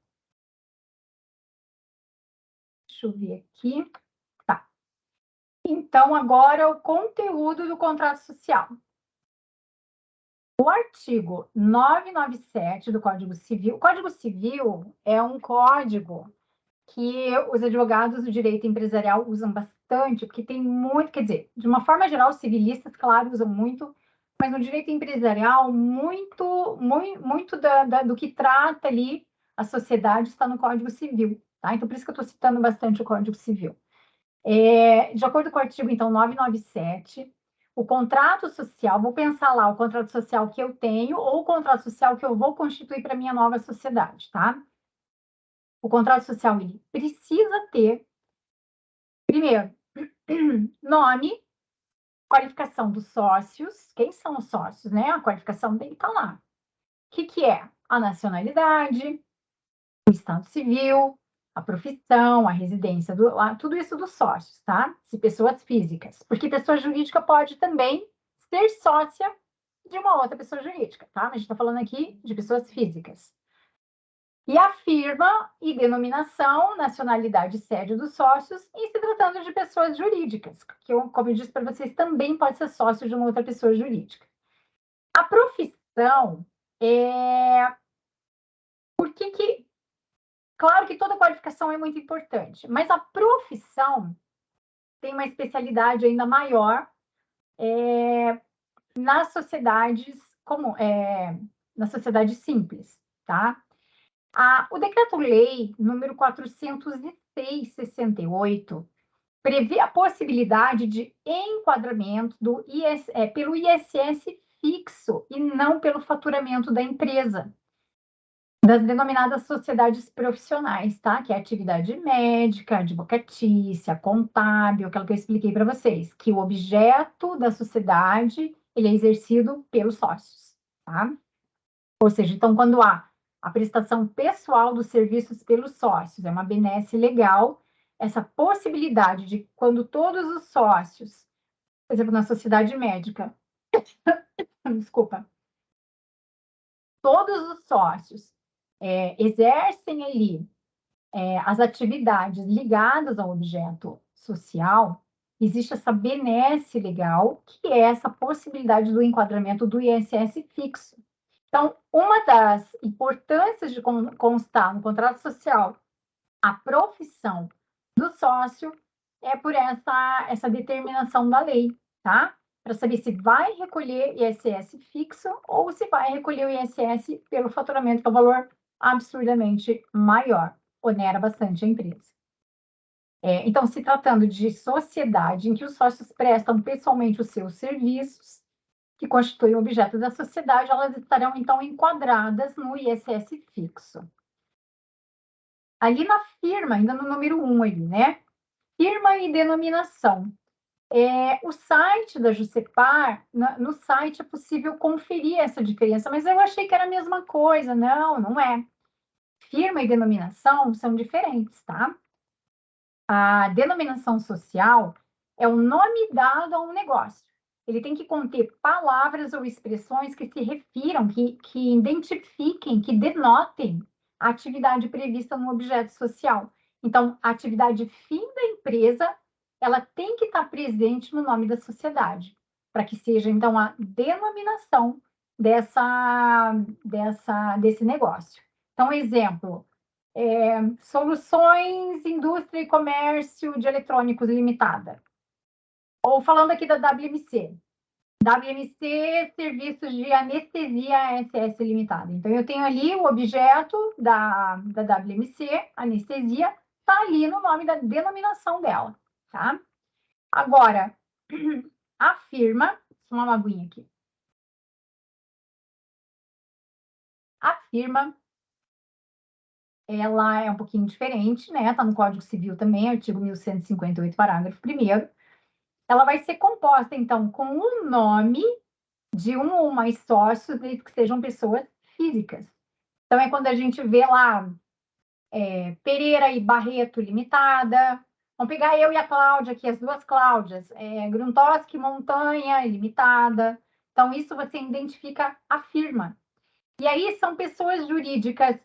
Deixa eu ver aqui. Tá. Então, agora o conteúdo do contrato social. O artigo 997 do Código Civil. O Código Civil é um código que os advogados do direito empresarial usam bastante, porque tem muito, quer dizer, de uma forma geral, os civilistas, claro, usam muito, mas no direito empresarial, muito do que trata ali a sociedade está no Código Civil, tá? Então, por isso que eu estou citando bastante o Código Civil. De acordo com o artigo, então, 997, o contrato social, vou pensar lá o contrato social que eu tenho ou o contrato social que eu vou constituir para a minha nova sociedade, tá? O contrato social, ele precisa ter, primeiro, nome, qualificação dos sócios. Quem são os sócios, né? A qualificação dele está lá. O que é? A nacionalidade, o estado civil, a profissão, a residência, tudo isso dos sócios, tá? Se pessoas físicas. Porque pessoa jurídica pode também ser sócia de uma outra pessoa jurídica, tá? Mas a gente está falando aqui de pessoas físicas. E a firma e denominação, nacionalidade e sede dos sócios, e se tratando de pessoas jurídicas, que, como eu disse para vocês, também pode ser sócio de uma outra pessoa jurídica. A profissão Por que... Claro que toda qualificação é muito importante, mas a profissão tem uma especialidade ainda maior nas sociedades nas sociedades simples, tá? O Decreto-Lei número 406/68 prevê a possibilidade de enquadramento pelo ISS fixo e não pelo faturamento da empresa, das denominadas sociedades profissionais, tá? Que é atividade médica, advocatícia, contábil, aquela que eu expliquei para vocês, que o objeto da sociedade ele é exercido pelos sócios, tá? Ou seja, então, quando há a prestação pessoal dos serviços pelos sócios, é uma benesse legal, essa possibilidade de quando todos os sócios, por exemplo, na sociedade médica, desculpa, todos os sócios exercem ali as atividades ligadas ao objeto social, existe essa benesse legal, que é essa possibilidade do enquadramento do ISS fixo. Então, uma das importâncias de constar no contrato social a profissão do sócio é por essa determinação da lei, tá? Para saber se vai recolher ISS fixo ou se vai recolher o ISS pelo faturamento, que é um valor absurdamente maior, onera bastante a empresa. Então, se tratando de sociedade em que os sócios prestam pessoalmente os seus serviços, que constituem o objeto da sociedade, elas estarão, então, enquadradas no ISS fixo. Ali na firma, ainda no número 1 ali, né? Firma e denominação. O site da Juscepar, no site é possível conferir essa diferença, mas eu achei que era a mesma coisa. Não, não é. Firma e denominação são diferentes, tá? A denominação social é o nome dado a um negócio. Ele tem que conter palavras ou expressões que se refiram, que identifiquem, que denotem a atividade prevista no objeto social. Então, a atividade fim da empresa, ela tem que estar presente no nome da sociedade, para que seja, então, a denominação desse negócio. Então, exemplo, Soluções, Indústria e Comércio de Eletrônicos Limitada. Ou falando aqui da WMC. WMC, Serviços de Anestesia SS Limitada. Então, eu tenho ali o objeto da WMC, anestesia, está ali no nome da denominação dela, tá? Agora, a firma, vou uma aguinha aqui. A firma, ela é um pouquinho diferente, né? Está no Código Civil também, artigo 1158, parágrafo 1º. Ela vai ser composta, então, com o nome de um ou mais sócios, desde que sejam pessoas físicas. Então, é quando a gente vê lá Pereira e Barreto Limitada. Vamos pegar eu e a Cláudia aqui, as duas Cláudias. Gruntoski Montanha Limitada. Então, isso você identifica a firma. E aí são pessoas jurídicas,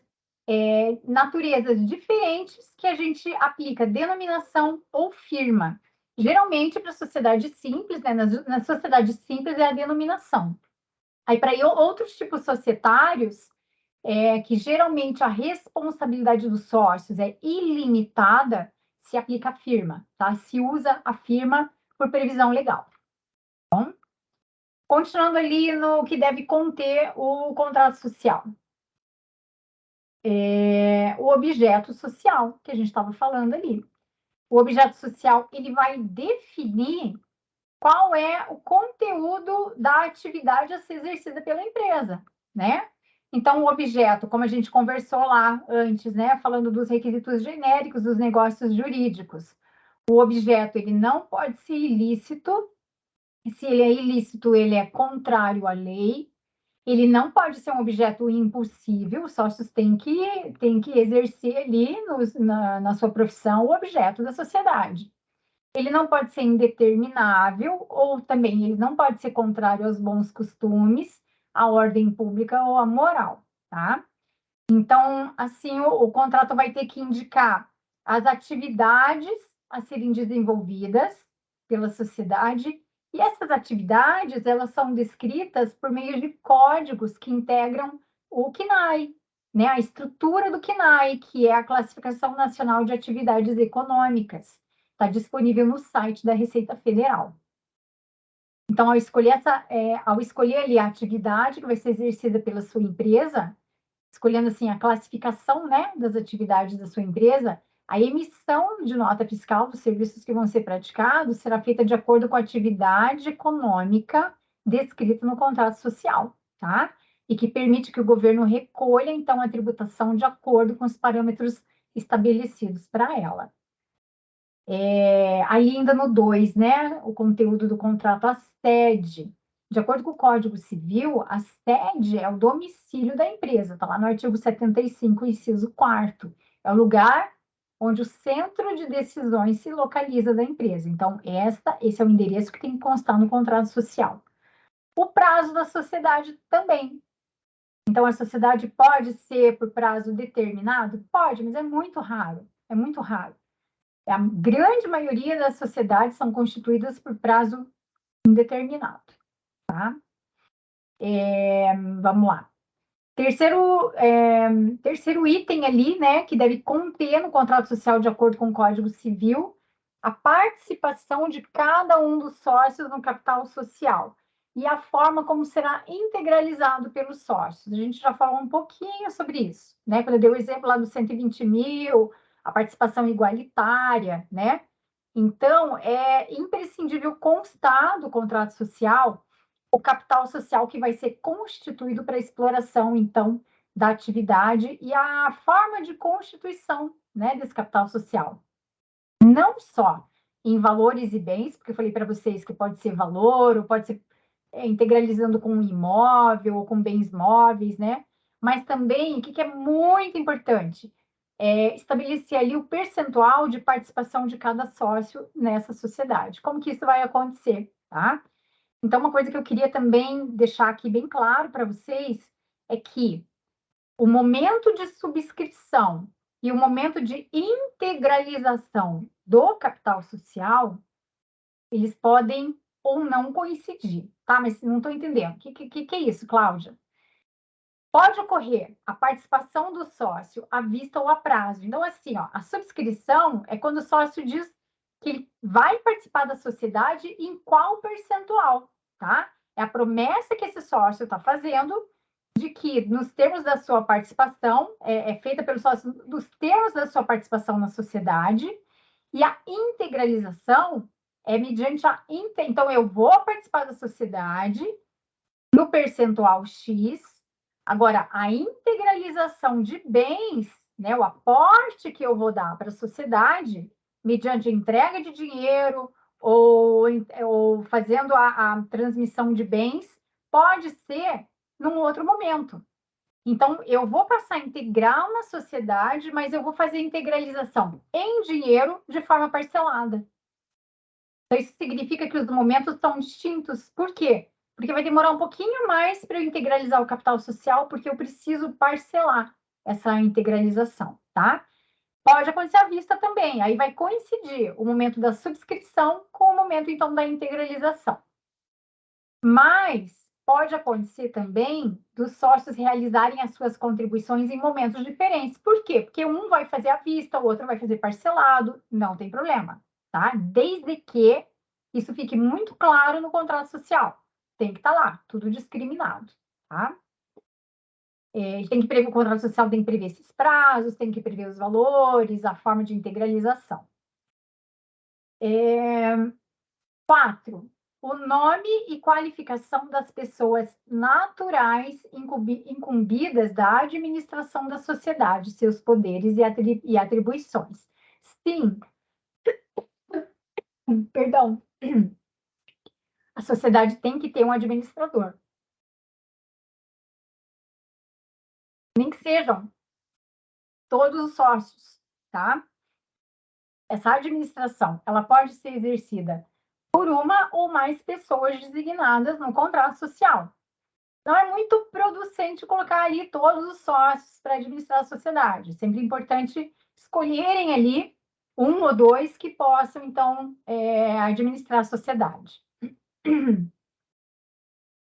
naturezas diferentes, que a gente aplica denominação ou firma. Geralmente, para a sociedade simples, né? Na sociedade simples é a denominação. Aí, para outros tipos societários, que geralmente a responsabilidade dos sócios é ilimitada, se aplica a firma, tá? Se usa a firma por previsão legal. Bom, continuando ali no que deve conter o contrato social. o objeto social que a gente estava falando ali. O objeto social, ele vai definir qual é o conteúdo da atividade a ser exercida pela empresa, né? Então, o objeto, como a gente conversou lá antes, né, falando dos requisitos genéricos dos negócios jurídicos, o objeto, ele não pode ser ilícito. Se ele é ilícito, ele é contrário à lei. Ele não pode ser um objeto impossível, os sócios têm que exercer ali na sua profissão o objeto da sociedade. Ele não pode ser indeterminável, ou também ele não pode ser contrário aos bons costumes, à ordem pública ou à moral, tá? Então, assim, o contrato vai ter que indicar as atividades a serem desenvolvidas pela sociedade, e essas atividades, elas são descritas por meio de códigos que integram o CNAE, né? A estrutura do CNAE, que é a Classificação Nacional de Atividades Econômicas. Está disponível no site da Receita Federal. Então, ao escolher ali a atividade que vai ser exercida pela sua empresa, escolhendo assim a classificação, né, das atividades da sua empresa, a emissão de nota fiscal dos serviços que vão ser praticados será feita de acordo com a atividade econômica descrita no contrato social, tá? E que permite que o governo recolha, então, a tributação de acordo com os parâmetros estabelecidos para ela. Ainda no 2, né, o conteúdo do contrato, a sede. De acordo com o Código Civil, a sede é o domicílio da empresa, está lá no artigo 75, inciso 4º. É o lugar onde o centro de decisões se localiza da empresa. Então, esse é o endereço que tem que constar no contrato social. O prazo da sociedade também. Então, a sociedade pode ser por prazo determinado? Pode, mas é muito raro. É muito raro. A grande maioria das sociedades são constituídas por prazo indeterminado, tá? Vamos lá. Terceiro item ali, né, que deve conter no contrato social, de acordo com o Código Civil, a participação de cada um dos sócios no capital social e a forma como será integralizado pelos sócios. A gente já falou um pouquinho sobre isso, né? Quando eu dei o exemplo lá dos 120 mil, a participação igualitária, né? Então, é imprescindível constar do contrato social o capital social que vai ser constituído para exploração, então, da atividade e a forma de constituição, né, desse capital social. Não só em valores e bens, porque eu falei para vocês que pode ser valor, ou pode ser integralizando com um imóvel, ou com bens móveis, né? Mas também, o que é muito importante? Estabelecer ali o percentual de participação de cada sócio nessa sociedade. Como que isso vai acontecer, tá? Então, uma coisa que eu queria também deixar aqui bem claro para vocês é que o momento de subscrição e o momento de integralização do capital social, eles podem ou não coincidir, tá? Mas não estou entendendo. O que é isso, Cláudia? Pode ocorrer a participação do sócio à vista ou a prazo. Então, assim, ó, a subscrição é quando o sócio diz que ele vai participar da sociedade em qual percentual, tá? É a promessa que esse sócio está fazendo de que, nos termos da sua participação, é feita pelo sócio, dos termos da sua participação na sociedade, e a integralização é mediante a... Então, eu vou participar da sociedade no percentual X. Agora, a integralização de bens, né, o aporte que eu vou dar para a sociedade, mediante entrega de dinheiro ou fazendo a transmissão de bens, pode ser num outro momento. Então, eu vou passar integral na sociedade, mas eu vou fazer integralização em dinheiro de forma parcelada. Então, isso significa que os momentos são distintos. Por quê? Porque vai demorar um pouquinho mais para eu integralizar o capital social, porque eu preciso parcelar essa integralização, tá? Pode acontecer à vista também, aí vai coincidir o momento da subscrição com o momento, então, da integralização. Mas pode acontecer também dos sócios realizarem as suas contribuições em momentos diferentes. Por quê? Porque um vai fazer à vista, o outro vai fazer parcelado, não tem problema, tá? Desde que isso fique muito claro no contrato social. Tem que estar lá, tudo discriminado, tá? tem que prever, o contrato social tem que prever esses prazos, tem que prever os valores, a forma de integralização. 4. O nome e qualificação das pessoas naturais incumbidas da administração da sociedade, seus poderes e atribuições. Sim, perdão, a sociedade tem que ter um administrador. Nem que sejam todos os sócios, tá? Essa administração, ela pode ser exercida por uma ou mais pessoas designadas no contrato social. Não é muito producente colocar ali todos os sócios para administrar a sociedade. É sempre importante escolherem ali um ou dois que possam, então, administrar a sociedade.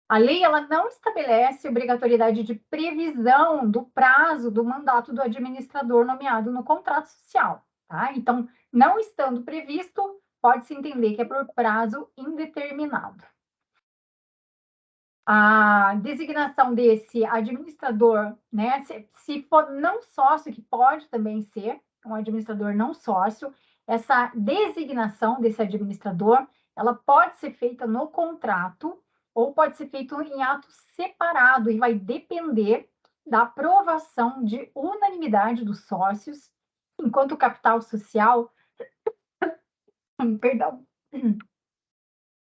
A lei, ela não estabelece obrigatoriedade de previsão do prazo do mandato do administrador nomeado no contrato social, tá? Então, não estando previsto, pode-se entender que é por prazo indeterminado. A designação desse administrador, né, se for não sócio, que pode também ser um administrador não sócio, essa designação desse administrador, ela pode ser feita no contrato ou pode ser feita em ato separado e vai depender da aprovação de unanimidade dos sócios, enquanto o capital social, perdão,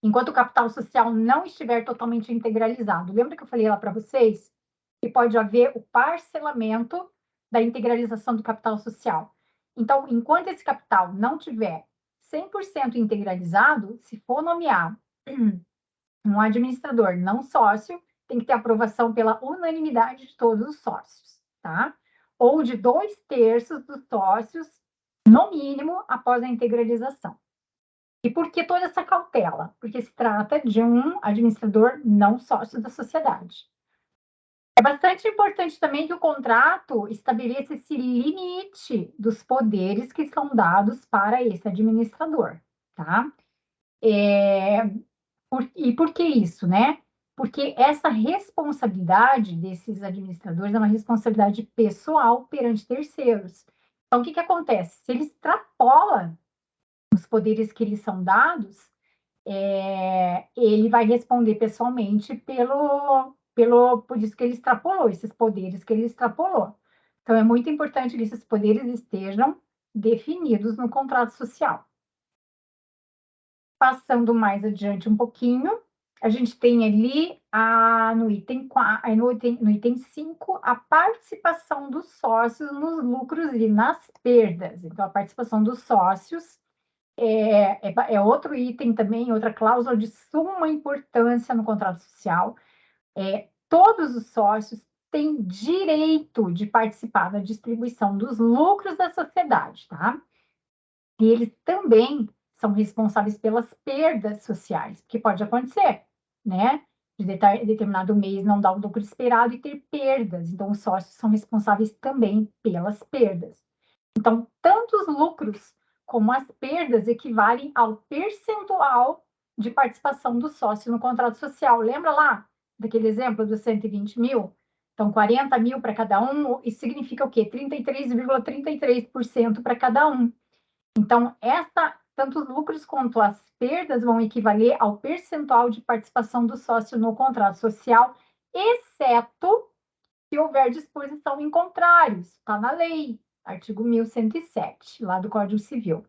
enquanto o capital social não estiver totalmente integralizado. Lembra que eu falei lá para vocês que pode haver o parcelamento da integralização do capital social. Então, enquanto esse capital não tiver 100% integralizado, se for nomear um administrador não sócio, tem que ter aprovação pela unanimidade de todos os sócios, tá? Ou de 2/3 dos sócios, no mínimo, após a integralização. E por que toda essa cautela? Porque se trata de um administrador não sócio da sociedade. É bastante importante também que o contrato estabeleça esse limite dos poderes que são dados para esse administrador, tá? E por que isso, né? Porque essa responsabilidade desses administradores é uma responsabilidade pessoal perante terceiros. Então, o que acontece? Se ele extrapola os poderes que lhe são dados, ele vai responder pessoalmente por isso que ele extrapolou, esses poderes que ele extrapolou. Então, é muito importante que esses poderes estejam definidos no contrato social. Passando mais adiante um pouquinho, a gente tem ali no item 5, a participação dos sócios nos lucros e nas perdas. Então, a participação dos sócios é outro item também, outra cláusula de suma importância no contrato social. Todos os sócios têm direito de participar da distribuição dos lucros da sociedade, tá? E eles também são responsáveis pelas perdas sociais, que pode acontecer, né? De determinado mês não dar o lucro esperado e ter perdas. Então, os sócios são responsáveis também pelas perdas. Então, tanto os lucros como as perdas equivalem ao percentual de participação do sócio no contrato social. Lembra lá daquele exemplo dos 120 mil? Então, 40 mil para cada um, isso significa o quê? 33,33% para cada um. Então, tanto os lucros quanto as perdas vão equivaler ao percentual de participação do sócio no contrato social, exceto se houver disposição em contrário. Isso está na lei, artigo 1107, lá do Código Civil.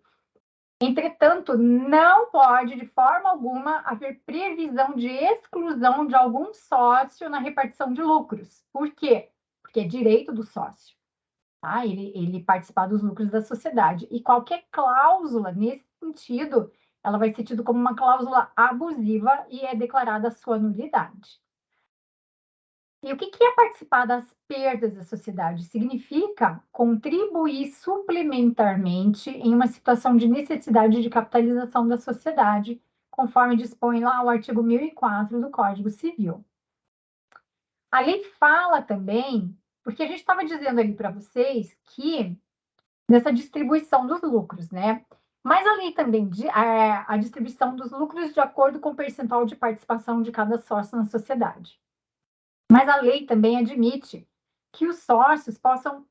Entretanto, não pode, de forma alguma, haver previsão de exclusão de algum sócio na repartição de lucros. Por quê? Porque é direito do sócio, tá? Ele participar dos lucros da sociedade. E qualquer cláusula nesse sentido, ela vai ser tida como uma cláusula abusiva e é declarada a sua nulidade. E o que é participar das perdas da sociedade? Significa contribuir suplementarmente em uma situação de necessidade de capitalização da sociedade, conforme dispõe lá o artigo 1004 do Código Civil. A lei fala também, porque a gente estava dizendo ali para vocês que nessa distribuição dos lucros, né? Mas a lei também, a distribuição dos lucros de acordo com o percentual de participação de cada sócio na sociedade. Mas a lei também admite que os sócios possam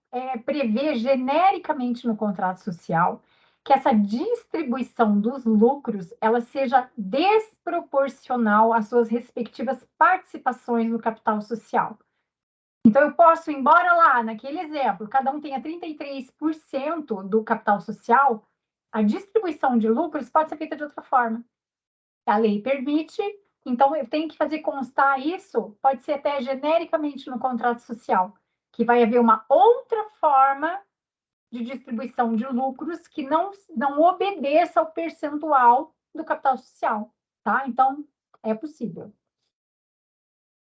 prever genericamente no contrato social que essa distribuição dos lucros ela seja desproporcional às suas respectivas participações no capital social. Então, eu posso, embora lá, naquele exemplo, cada um tenha 33% do capital social, a distribuição de lucros pode ser feita de outra forma. A lei permite, então eu tenho que fazer constar isso, pode ser até genericamente no contrato social, que vai haver uma outra forma de distribuição de lucros que não obedeça ao percentual do capital social, tá? Então, é possível.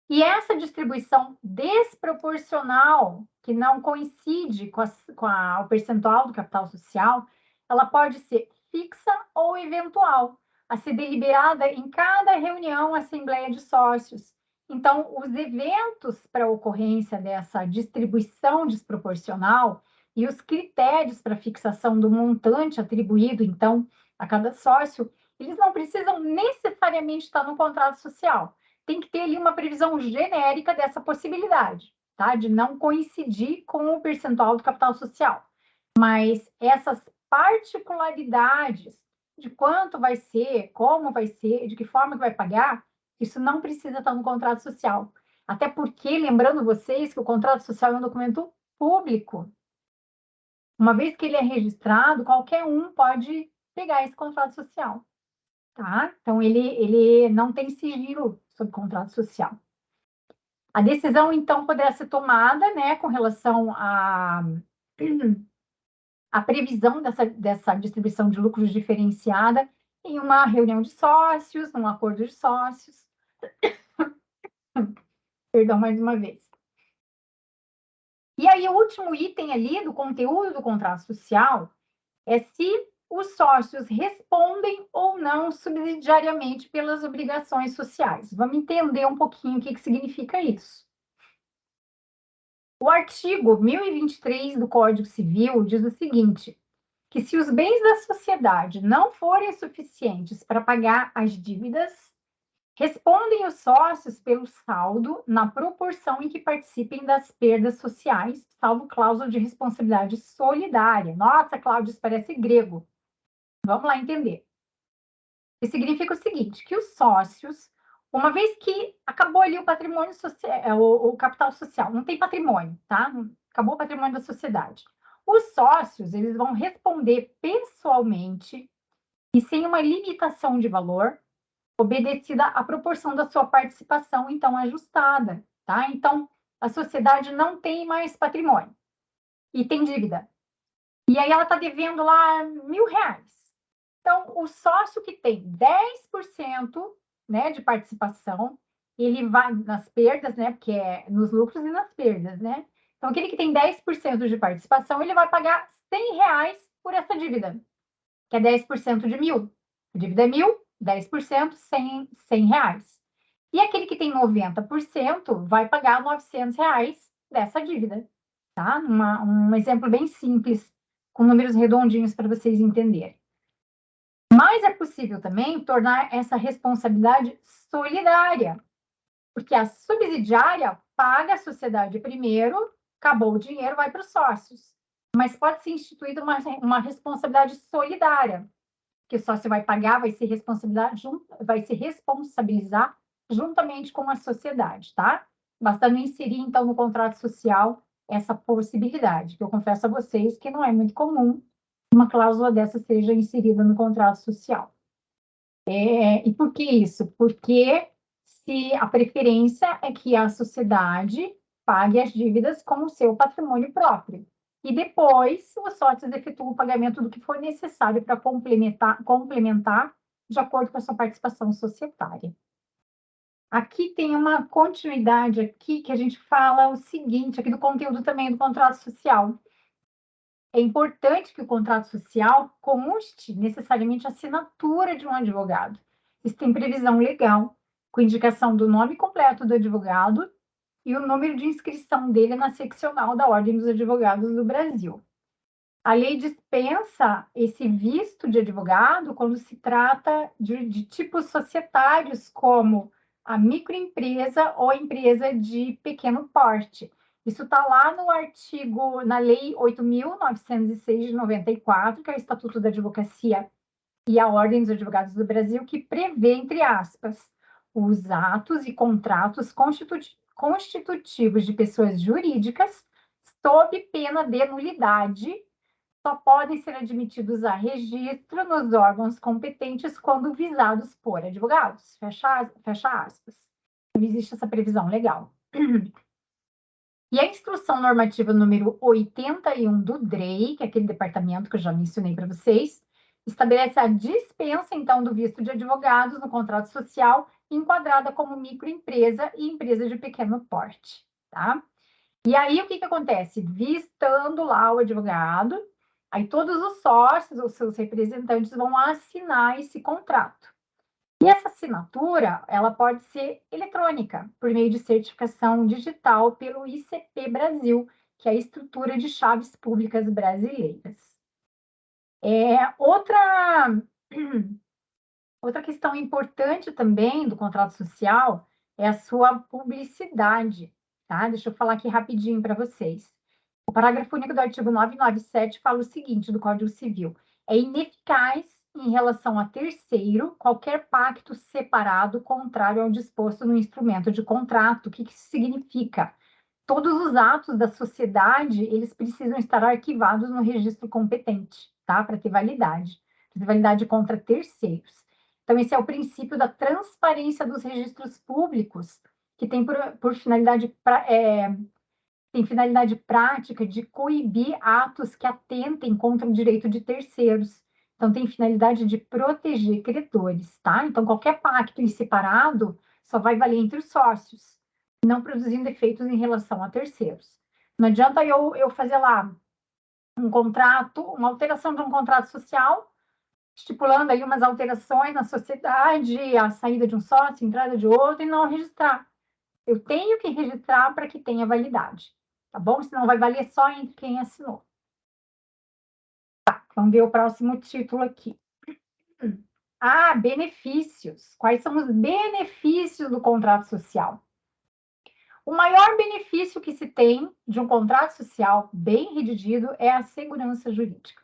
E essa distribuição desproporcional, que não coincide com o percentual do capital social, ela pode ser fixa ou eventual, a ser deliberada em cada reunião, assembleia de sócios. Então, os eventos para a ocorrência dessa distribuição desproporcional e os critérios para fixação do montante atribuído, então, a cada sócio, eles não precisam necessariamente estar no contrato social. Tem que ter ali uma previsão genérica dessa possibilidade, tá? De não coincidir com o percentual do capital social. Mas essas particularidades de quanto vai ser, como vai ser, de que forma que vai pagar, isso não precisa estar no contrato social. Até porque, lembrando vocês que o contrato social é um documento público. Uma vez que ele é registrado, qualquer um pode pegar esse contrato social. Tá? Então, ele não tem sigilo sobre contrato social. A decisão, então, poderá ser tomada, né, com relação à previsão dessa distribuição de lucros diferenciada em uma reunião de sócios, num acordo de sócios. Perdão, mais uma vez. E aí, o último item ali do conteúdo do contrato social é se os sócios respondem ou não subsidiariamente pelas obrigações sociais. Vamos entender um pouquinho o que significa isso. O artigo 1023 do Código Civil diz o seguinte, que se os bens da sociedade não forem suficientes para pagar as dívidas, respondem os sócios pelo saldo na proporção em que participem das perdas sociais, salvo cláusula de responsabilidade solidária. Nossa, Cláudio, isso parece grego. Vamos lá entender. Isso significa o seguinte, que os sócios, uma vez que acabou ali o patrimônio social, o capital social, não tem patrimônio, tá? Acabou o patrimônio da sociedade. Os sócios, eles vão responder pessoalmente e sem uma limitação de valor, obedecida à proporção da sua participação, então, ajustada, tá? Então, a sociedade não tem mais patrimônio e tem dívida. E aí ela está devendo lá R$1.000. Então, o sócio que tem 10%, né, de participação, ele vai nas perdas, né, porque é nos lucros e nas perdas, né? Então, aquele que tem 10% de participação, ele vai pagar R$100 por essa dívida, que é 10% de 1.000. A dívida é 1.000, 10%, R$100. E aquele que tem 90% vai pagar R$900 dessa dívida, tá? Um exemplo bem simples, com números redondinhos para vocês entenderem. Mas é possível também tornar essa responsabilidade solidária, porque a subsidiária paga a sociedade primeiro, acabou o dinheiro, vai para os sócios. Mas pode ser instituída uma responsabilidade solidária, que o sócio vai pagar, vai se responsabilizar juntamente com a sociedade, tá? Bastando inserir, então, no contrato social essa possibilidade, que eu confesso a vocês que não é muito comum uma cláusula dessa seja inserida no contrato social. E por que isso? Porque se a preferência é que a sociedade pague as dívidas com o seu patrimônio próprio. E depois, os sócios efetuam o pagamento do que for necessário para complementar de acordo com a sua participação societária. Aqui tem uma continuidade aqui que a gente fala o seguinte, aqui do conteúdo também do contrato social. É importante que o contrato social conste necessariamente a assinatura de um advogado. Isso tem previsão legal, com indicação do nome completo do advogado e o número de inscrição dele na seccional da Ordem dos Advogados do Brasil. A lei dispensa esse visto de advogado quando se trata de tipos societários, como a microempresa ou a empresa de pequeno porte, Isso está lá no artigo, na Lei 8.906 de 94, que é o Estatuto da Advocacia e a Ordem dos Advogados do Brasil, que prevê, entre aspas, os atos e contratos constitutivos de pessoas jurídicas, sob pena de nulidade, só podem ser admitidos a registro nos órgãos competentes quando visados por advogados. Fecha aspas. Não existe essa previsão legal. E a instrução normativa número 81 do DREI, que é aquele departamento que eu já mencionei para vocês, estabelece a dispensa, então, do visto de advogados no contrato social, enquadrada como microempresa e empresa de pequeno porte, tá? E aí, o que acontece? Vistando lá o advogado, aí todos os sócios, os seus representantes, vão assinar esse contrato. E essa assinatura, ela pode ser eletrônica, por meio de certificação digital pelo ICP Brasil, que é a Estrutura de Chaves Públicas Brasileiras. Outra questão importante também do contrato social é a sua publicidade, tá? Deixa eu falar aqui rapidinho para vocês. O parágrafo único do artigo 997 fala o seguinte, do Código Civil: é ineficaz em relação a terceiro qualquer pacto separado contrário ao disposto no instrumento de contrato. O que isso significa? Todos os atos da sociedade, eles precisam estar arquivados no registro competente, tá? Para ter validade contra terceiros. Então, esse é o princípio da transparência dos registros públicos, que tem por finalidade tem finalidade prática de coibir atos que atentem contra o direito de terceiros. Então, tem finalidade de proteger credores, tá? Então, qualquer pacto em separado só vai valer entre os sócios, não produzindo efeitos em relação a terceiros. Não adianta eu fazer lá um contrato, uma alteração de um contrato social, estipulando aí umas alterações na sociedade, a saída de um sócio, a entrada de outro, e não registrar. Eu tenho que registrar para que tenha validade, tá bom? Senão vai valer só entre quem assinou. Tá, vamos ver o próximo título aqui. Benefícios. Quais são os benefícios do contrato social? O maior benefício que se tem de um contrato social bem redigido é a segurança jurídica.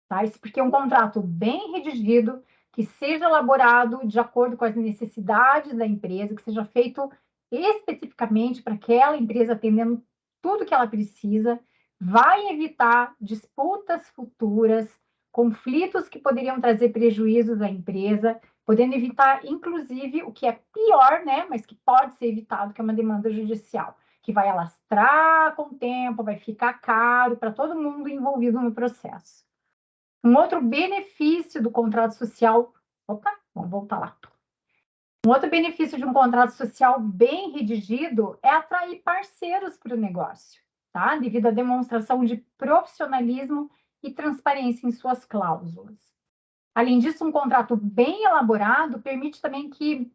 Tá? Isso porque um contrato bem redigido, que seja elaborado de acordo com as necessidades da empresa, que seja feito especificamente para aquela empresa, atendendo tudo que ela precisa, vai evitar disputas futuras, conflitos que poderiam trazer prejuízos à empresa, podendo evitar, inclusive, o que é pior, né, mas que pode ser evitado, que é uma demanda judicial, que vai alastrar com o tempo, vai ficar caro para todo mundo envolvido no processo. Um outro benefício do contrato social... vamos voltar lá. Um outro benefício de um contrato social bem redigido é atrair parceiros para o negócio, tá? Devido à demonstração de profissionalismo e transparência em suas cláusulas. Além disso, um contrato bem elaborado permite também que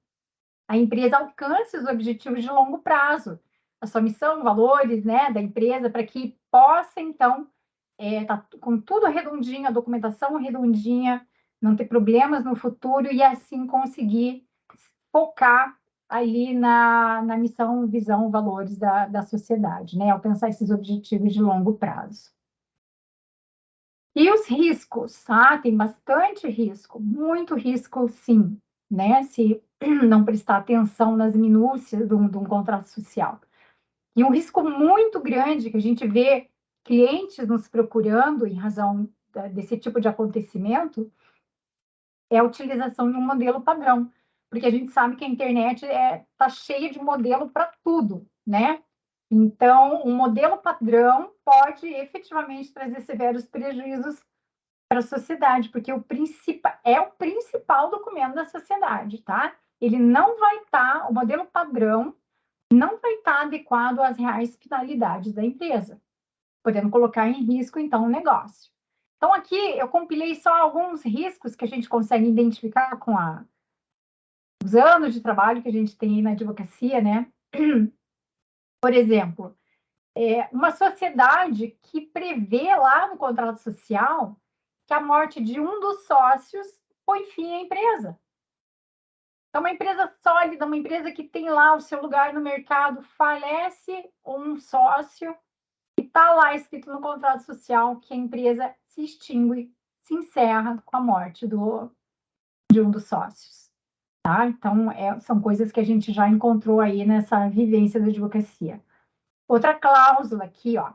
a empresa alcance os objetivos de longo prazo, a sua missão, valores, né, da empresa, para que possa, então, tá com tudo redondinho, a documentação redondinha, não ter problemas no futuro e assim conseguir focar ali na missão, visão, valores da sociedade, né? Alcançar esses objetivos de longo prazo. E os riscos? Tem bastante risco, muito risco, sim, né? Se não prestar atenção nas minúcias de um contrato social. E um risco muito grande que a gente vê clientes nos procurando em razão desse tipo de acontecimento é a utilização de um modelo padrão, porque a gente sabe que a internet está cheia de modelo para tudo, né? Então, um modelo padrão pode efetivamente trazer severos prejuízos para a sociedade, porque é o principal documento da sociedade, tá? Ele não vai estar, o modelo padrão não vai estar adequado às reais finalidades da empresa, podendo colocar em risco, então, o negócio. Então, aqui eu compilei só alguns riscos que a gente consegue identificar com os anos de trabalho que a gente tem aí na advocacia, né? Por exemplo, uma sociedade que prevê lá no contrato social que a morte de um dos sócios põe fim à empresa. Então, uma empresa sólida, uma empresa que tem lá o seu lugar no mercado, falece um sócio e está lá escrito no contrato social que a empresa se extingue, se encerra com a morte de um dos sócios. Tá? Então, são coisas que a gente já encontrou aí nessa vivência da advocacia. Outra cláusula aqui, ó,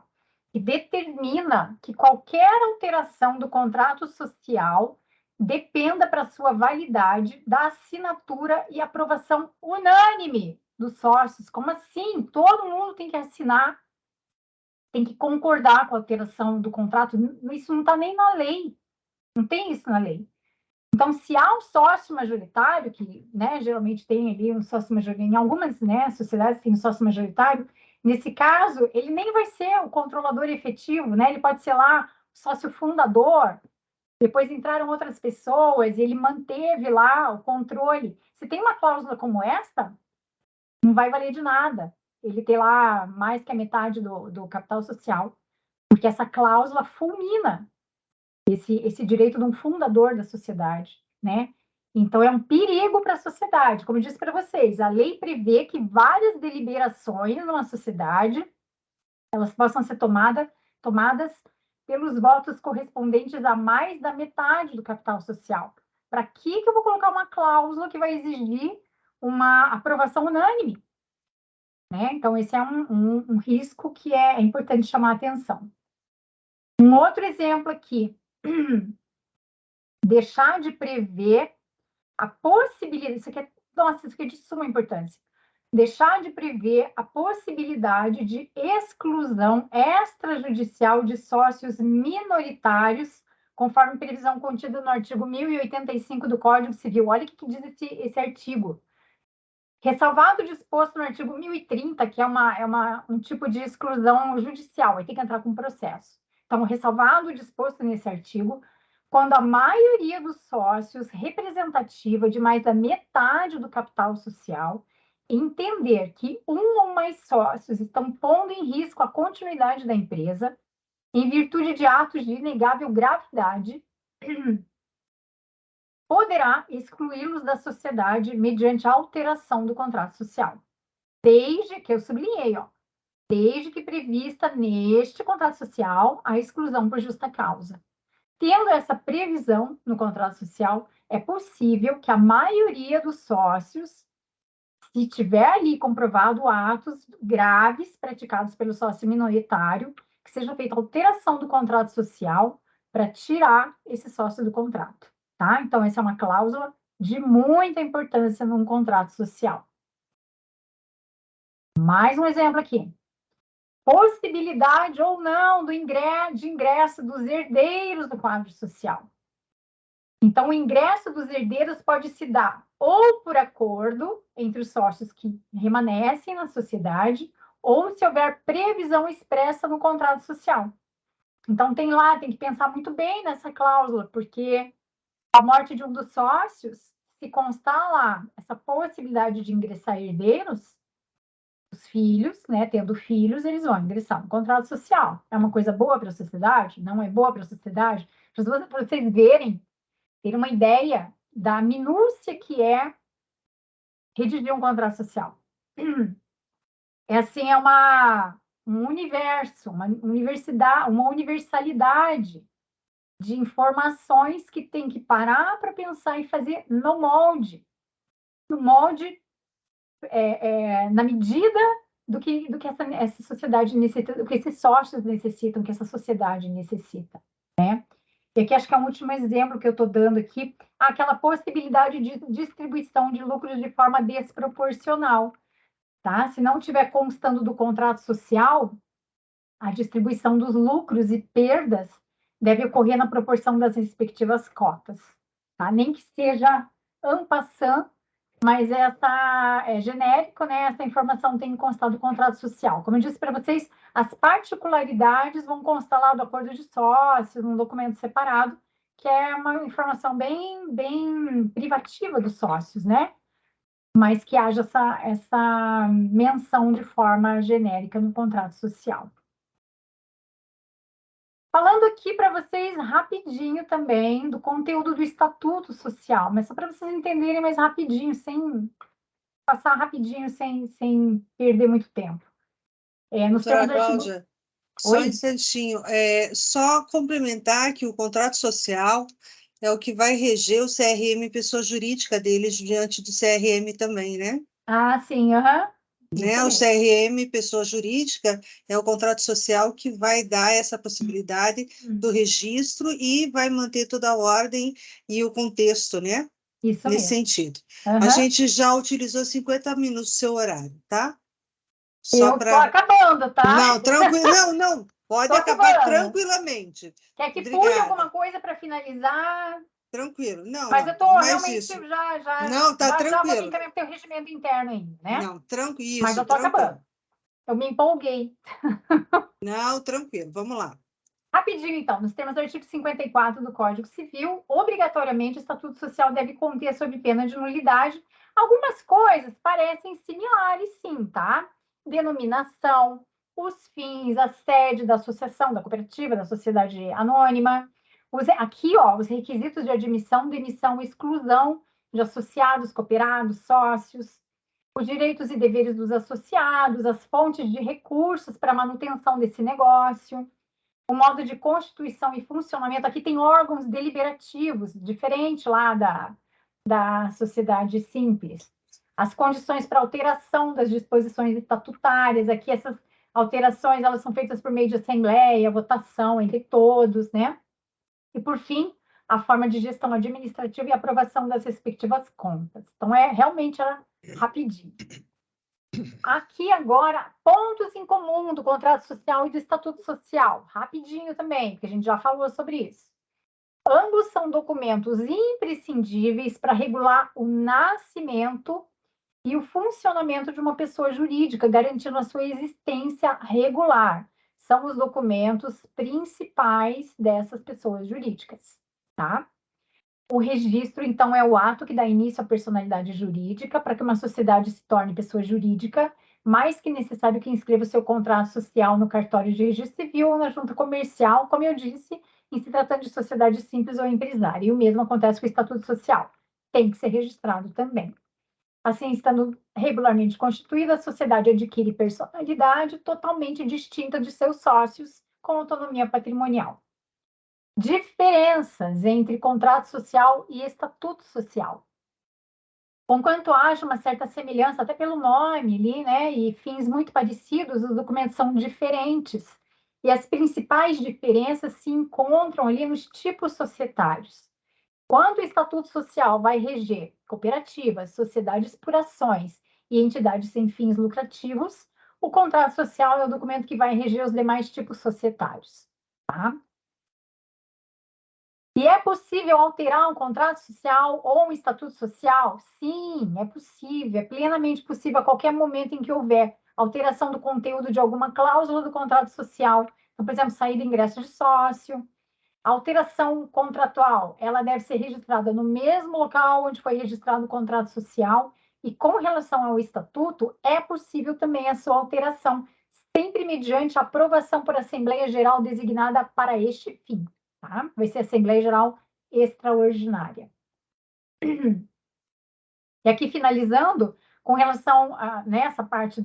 que determina que qualquer alteração do contrato social dependa para sua validade da assinatura e aprovação unânime dos sócios. Como assim? Todo mundo tem que assinar, tem que concordar com a alteração do contrato. Isso não está nem na lei. Não tem isso na lei. Então, se há um sócio majoritário, que, né, geralmente tem ali um sócio majoritário, em algumas, né, sociedades tem um sócio majoritário, nesse caso, ele nem vai ser o controlador efetivo, né, ele pode ser lá o sócio fundador, depois entraram outras pessoas, e ele manteve lá o controle. Se tem uma cláusula como esta, não vai valer de nada ele ter lá mais que a metade do capital social, porque essa cláusula fulmina esse direito de um fundador da sociedade, né? Então, é um perigo para a sociedade. Como eu disse para vocês, a lei prevê que várias deliberações numa sociedade, elas possam ser tomadas pelos votos correspondentes a mais da metade do capital social. Para que eu vou colocar uma cláusula que vai exigir uma aprovação unânime? Né? Então, esse é um risco que é importante chamar a atenção. Um outro exemplo aqui, deixar de prever a possibilidade, isso aqui é de suma importância, deixar de prever a possibilidade de exclusão extrajudicial de sócios minoritários, conforme previsão contida no artigo 1085 do Código Civil. Olha o que diz esse artigo. Ressalvado o disposto no artigo 1030, que é um tipo de exclusão judicial, aí tem que entrar com processo. Então, ressalvado o disposto nesse artigo, quando a maioria dos sócios representativa de mais da metade do capital social entender que um ou mais sócios estão pondo em risco a continuidade da empresa em virtude de atos de inegável gravidade, poderá excluí-los da sociedade mediante alteração do contrato social. Desde que eu sublinhei, ó, desde que prevista neste contrato social a exclusão por justa causa. Tendo essa previsão no contrato social, é possível que a maioria dos sócios, se tiver ali comprovado atos graves praticados pelo sócio minoritário, que seja feita alteração do contrato social para tirar esse sócio do contrato. Tá? Então, essa é uma cláusula de muita importância num contrato social. Mais um exemplo aqui. Possibilidade ou não de ingresso dos herdeiros no quadro social. Então, o ingresso dos herdeiros pode se dar ou por acordo entre os sócios que remanescem na sociedade, ou se houver previsão expressa no contrato social. Então, tem que pensar muito bem nessa cláusula, porque a morte de um dos sócios, se constar lá essa possibilidade de ingressar herdeiros, os filhos, né, tendo filhos, eles vão ingressar no contrato social. É uma coisa boa para a sociedade? Não é boa para a sociedade? Para vocês verem, terem uma ideia da minúcia que é redigir um contrato social. É assim, um universo, uma universidade, uma universalidade de informações que tem que parar para pensar e fazer no molde na medida do que essa sociedade necessita, do que esses sócios necessitam, que essa sociedade necessita, né? E aqui acho que é um último exemplo que eu estou dando aqui, aquela possibilidade de distribuição de lucros de forma desproporcional, tá? Se não tiver constando do contrato social, a distribuição dos lucros e perdas deve ocorrer na proporção das respectivas cotas, tá? Nem que seja en passant, mas essa é genérico, né? Essa informação tem que constar do contrato social. Como eu disse para vocês, as particularidades vão constar lá do acordo de sócios, num documento separado, que é uma informação bem privativa dos sócios, né? Mas que haja essa menção de forma genérica no contrato social. Falando aqui para vocês rapidinho também do conteúdo do Estatuto Social, mas só para vocês entenderem mais rapidinho, sem passar rapidinho, sem perder muito tempo. Nos Doutora termos do artigo... Cláudia, só um Oi? instantinho. Só complementar que o contrato social é o que vai reger o CRM pessoa jurídica deles diante do CRM também, né? Ah, sim, aham. Né? O CRM pessoa jurídica é o contrato social que vai dar essa possibilidade do registro e vai manter toda a ordem e o contexto, né? Isso Nesse mesmo. sentido. Uhum. A gente já utilizou 50 minutos do seu horário, tá? Eu estou acabando, tá? Não, tranquilo. Não. Pode acabar tranquilamente. Quer que Obrigada. pule alguma coisa para finalizar? Tranquilo. Não, mas eu estou realmente isso. já vou me encaminhar para o teu regimento interno ainda, né? Não, tranquilo. Mas eu estou acabando. Eu me empolguei. Não, tranquilo. Vamos lá. Rapidinho, então. Nos termos do artigo 54 do Código Civil, obrigatoriamente o Estatuto Social deve conter, sob pena de nulidade, algumas coisas parecem similares, sim, tá? Denominação, os fins, a sede da associação, da cooperativa, da sociedade anônima. Aqui, ó, os requisitos de admissão, demissão, exclusão de associados, cooperados, sócios, os direitos e deveres dos associados, as fontes de recursos para a manutenção desse negócio, o modo de constituição e funcionamento. Aqui tem órgãos deliberativos, diferente lá da sociedade simples. As condições para alteração das disposições estatutárias. Aqui essas alterações elas são feitas por meio de assembleia, votação entre todos, né? E, por fim, a forma de gestão administrativa e aprovação das respectivas contas. Então, realmente rapidinho. Aqui agora, pontos em comum do contrato social e do estatuto social. Rapidinho também, porque a gente já falou sobre isso. Ambos são documentos imprescindíveis para regular o nascimento e o funcionamento de uma pessoa jurídica, garantindo a sua existência regular. São os documentos principais dessas pessoas jurídicas, tá? O registro, então, é o ato que dá início à personalidade jurídica. Para que uma sociedade se torne pessoa jurídica, mais que necessário que inscreva o seu contrato social no cartório de registro civil ou na junta comercial, como eu disse, em se tratando de sociedade simples ou empresária. E o mesmo acontece com o estatuto social. Tem que ser registrado também. Assim, estando regularmente constituída, a sociedade adquire personalidade totalmente distinta de seus sócios, com autonomia patrimonial. Diferenças entre contrato social e estatuto social. Conquanto haja uma certa semelhança, até pelo nome ali, né, e fins muito parecidos, os documentos são diferentes. E as principais diferenças se encontram ali nos tipos societários. Quando o estatuto social vai reger cooperativas, sociedades por ações e entidades sem fins lucrativos, o contrato social é o documento que vai reger os demais tipos societários, tá? E é possível alterar um contrato social ou um estatuto social? Sim, é possível, é plenamente possível a qualquer momento em que houver alteração do conteúdo de alguma cláusula do contrato social. Então, por exemplo, saída e ingresso de sócio. A alteração contratual, ela deve ser registrada no mesmo local onde foi registrado o contrato social. E com relação ao estatuto, é possível também a sua alteração, sempre mediante aprovação por Assembleia Geral designada para este fim. Tá? Vai ser Assembleia Geral Extraordinária. E aqui, finalizando, com relação a nessa parte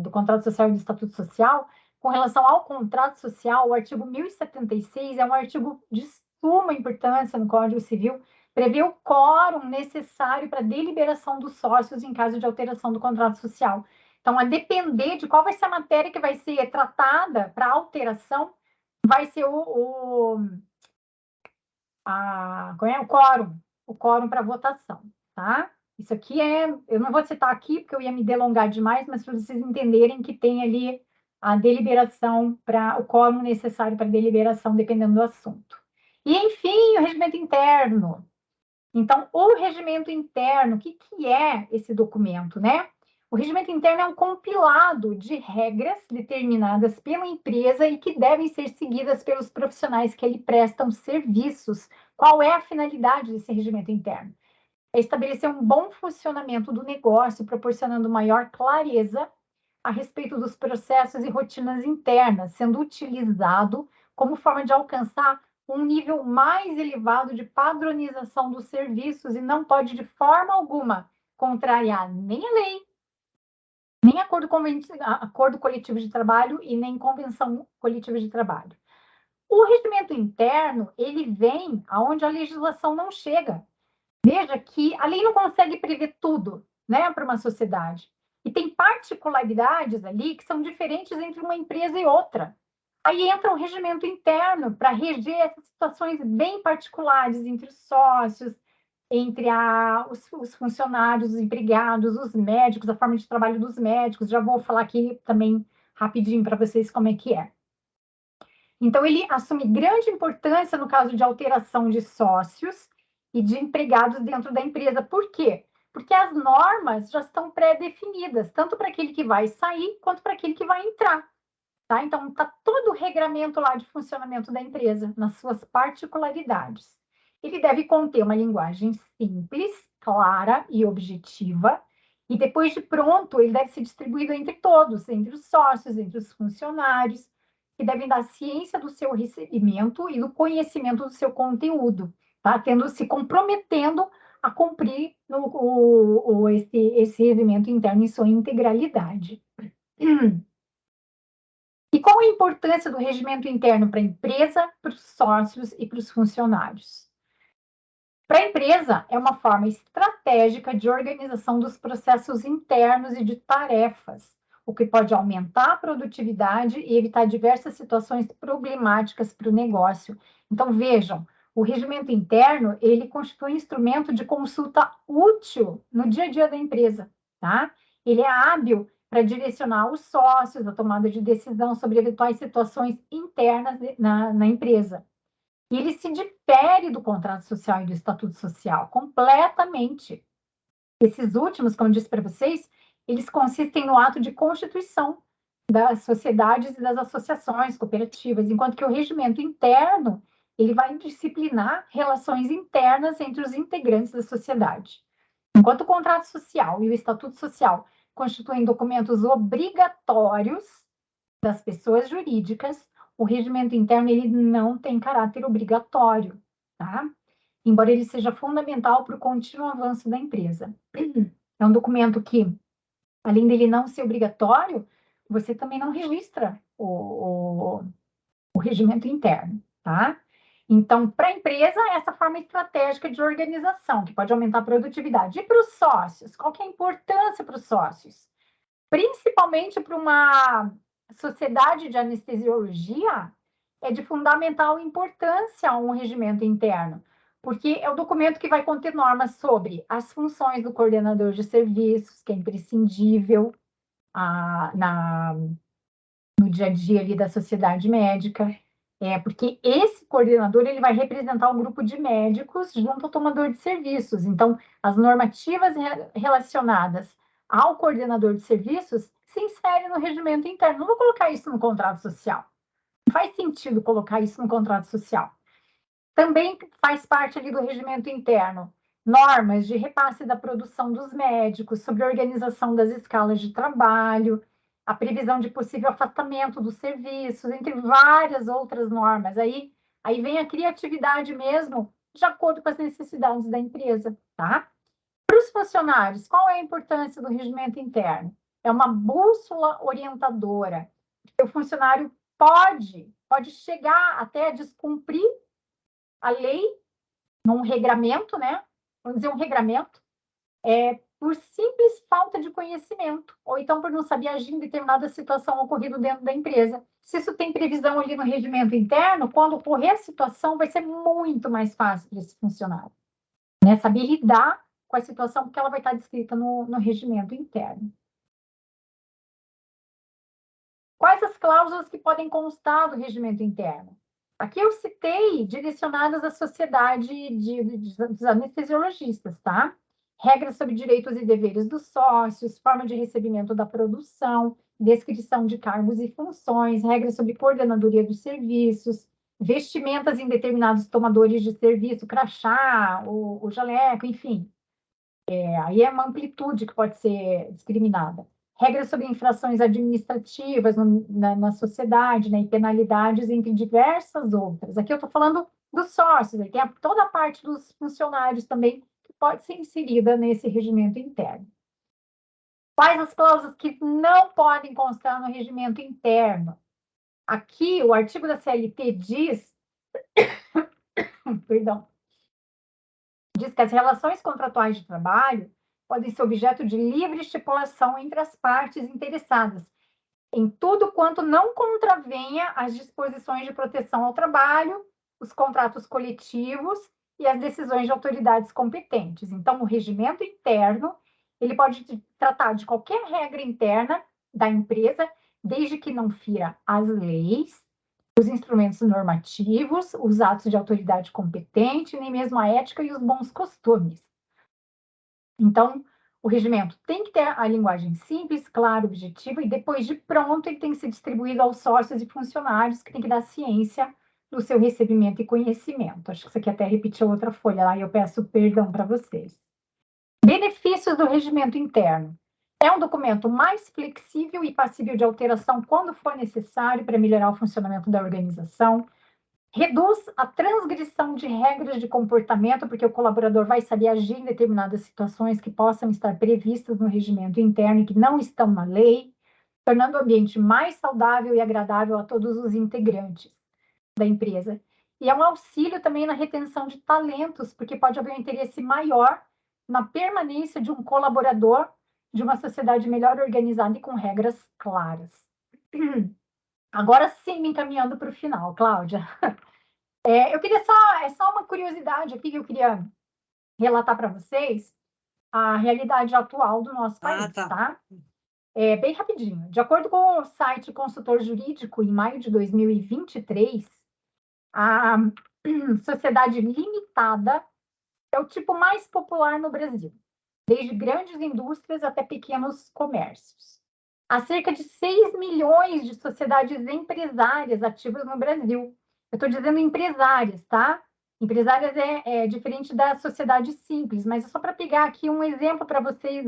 do contrato social e do estatuto social, com relação ao contrato social, o artigo 1076 é um artigo de suma importância no Código Civil, prevê o quórum necessário para deliberação dos sócios em caso de alteração do contrato social. Então, a depender de qual vai ser a matéria que vai ser tratada para alteração, vai ser o quórum para votação, tá? Isso aqui eu não vou citar aqui, porque eu ia me delongar demais, mas para vocês entenderem que tem ali a deliberação, o quórum necessário para deliberação, dependendo do assunto. E, enfim, o regimento interno. Então, o regimento interno, o que é esse documento, né? O regimento interno é um compilado de regras determinadas pela empresa e que devem ser seguidas pelos profissionais que lhe prestam serviços. Qual é a finalidade desse regimento interno? É estabelecer um bom funcionamento do negócio, proporcionando maior clareza a respeito dos processos e rotinas internas, sendo utilizado como forma de alcançar um nível mais elevado de padronização dos serviços e não pode, de forma alguma, contrariar nem a lei, nem acordo coletivo de trabalho e nem convenção coletiva de trabalho. O regimento interno, ele vem aonde a legislação não chega. Veja que a lei não consegue prever tudo, né, para uma sociedade. E tem particularidades ali que são diferentes entre uma empresa e outra. Aí entra o regimento interno para reger essas situações bem particulares entre os sócios, entre os funcionários, os empregados, os médicos, a forma de trabalho dos médicos. Já vou falar aqui também rapidinho para vocês como é que é. Então, ele assume grande importância no caso de alteração de sócios e de empregados dentro da empresa. Por quê? Porque as normas já estão pré-definidas, tanto para aquele que vai sair, quanto para aquele que vai entrar. Tá? Então, está todo o regramento lá de funcionamento da empresa, nas suas particularidades. Ele deve conter uma linguagem simples, clara e objetiva, e depois de pronto, ele deve ser distribuído entre todos, entre os sócios, entre os funcionários, que devem dar ciência do seu recebimento e do conhecimento do seu conteúdo, tá? Se comprometendo a cumprir esse regimento interno em sua integralidade. E qual a importância do regimento interno para a empresa, para os sócios e para os funcionários? Para a empresa, é uma forma estratégica de organização dos processos internos e de tarefas, o que pode aumentar a produtividade e evitar diversas situações problemáticas para o negócio. Então, vejam, o regimento interno, ele constitui um instrumento de consulta útil no dia a dia da empresa, tá? Ele é hábil para direcionar os sócios a tomada de decisão sobre eventuais situações internas na empresa. E ele se difere do contrato social e do estatuto social completamente. Esses últimos, como eu disse para vocês, eles consistem no ato de constituição das sociedades e das associações cooperativas, enquanto que o regimento interno, ele vai disciplinar relações internas entre os integrantes da sociedade. Enquanto o contrato social e o estatuto social constituem documentos obrigatórios das pessoas jurídicas, o regimento interno ele não tem caráter obrigatório, tá? Embora ele seja fundamental para o contínuo avanço da empresa. É um documento que, além dele não ser obrigatório, você também não registra o regimento interno, tá? Então, para a empresa, essa forma estratégica de organização, que pode aumentar a produtividade. E para os sócios, qual que é a importância para os sócios? Principalmente para uma sociedade de anestesiologia, é de fundamental importância um regimento interno, porque é o documento que vai conter normas sobre as funções do coordenador de serviços, que é imprescindível no dia a dia ali da sociedade médica, porque esse coordenador ele vai representar um grupo de médicos junto ao tomador de serviços. Então, as normativas relacionadas ao coordenador de serviços se inserem no regimento interno. Não vou colocar isso no contrato social. Não faz sentido colocar isso no contrato social. Também faz parte ali do regimento interno normas de repasse da produção dos médicos, sobre a organização das escalas de trabalho, a previsão de possível afastamento dos serviços, entre várias outras normas. Aí vem a criatividade mesmo, de acordo com as necessidades da empresa, tá? Para os funcionários, qual é a importância do regimento interno? É uma bússola orientadora. O funcionário pode chegar até a descumprir a lei num regramento, né? Vamos dizer, um regramento, por simples falta de conhecimento, ou então por não saber agir em determinada situação ocorrida dentro da empresa. Se isso tem previsão ali no regimento interno, quando ocorrer a situação, vai ser muito mais fácil para esse funcionário, né? Saber lidar com a situação, porque ela vai estar descrita no regimento interno. Quais as cláusulas que podem constar do regimento interno? Aqui eu citei direcionadas à sociedade dos anestesiologistas, tá? Regras sobre direitos e deveres dos sócios, forma de recebimento da produção, descrição de cargos e funções, regras sobre coordenadoria dos serviços, vestimentas em determinados tomadores de serviço, crachá, o jaleco, enfim. Aí é uma amplitude que pode ser discriminada. regras sobre infrações administrativas na sociedade, né, e penalidades, entre diversas outras. Aqui eu estou falando dos sócios, tem toda a parte dos funcionários também, que pode ser inserida nesse regimento interno. Quais as cláusulas que não podem constar no regimento interno? Aqui, o artigo da CLT diz, perdão, diz que as relações contratuais de trabalho podem ser objeto de livre estipulação entre as partes interessadas, em tudo quanto não contravenha as disposições de proteção ao trabalho, os contratos coletivos e as decisões de autoridades competentes. Então, o regimento interno, ele pode tratar de qualquer regra interna da empresa, desde que não fira as leis, os instrumentos normativos, os atos de autoridade competente, nem mesmo a ética e os bons costumes. Então, o regimento tem que ter a linguagem simples, clara, objetiva, e depois de pronto, ele tem que ser distribuído aos sócios e funcionários, que tem que dar ciência do seu recebimento e conhecimento. Acho que isso aqui até repetiu outra folha lá, e eu peço perdão para vocês. Benefícios do regimento interno. É um documento mais flexível e passível de alteração quando for necessário para melhorar o funcionamento da organização. Reduz a transgressão de regras de comportamento, porque o colaborador vai saber agir em determinadas situações que possam estar previstas no regimento interno e que não estão na lei, tornando o ambiente mais saudável e agradável a todos os integrantes da empresa. E é um auxílio também na retenção de talentos, porque pode haver um interesse maior na permanência de um colaborador de uma sociedade melhor organizada e com regras claras. Agora sim, me encaminhando para o final, Cláudia. Eu queria só uma curiosidade aqui que eu queria relatar para vocês, a realidade atual do nosso país, tá? Bem rapidinho. De acordo com o site Consultor Jurídico, em maio de 2023, a sociedade limitada é o tipo mais popular no Brasil, desde grandes indústrias até pequenos comércios. Há cerca de 6 milhões de sociedades empresárias ativas no Brasil. Eu estou dizendo empresárias, tá? Empresárias é diferente da sociedade simples, mas é só para pegar aqui um exemplo para vocês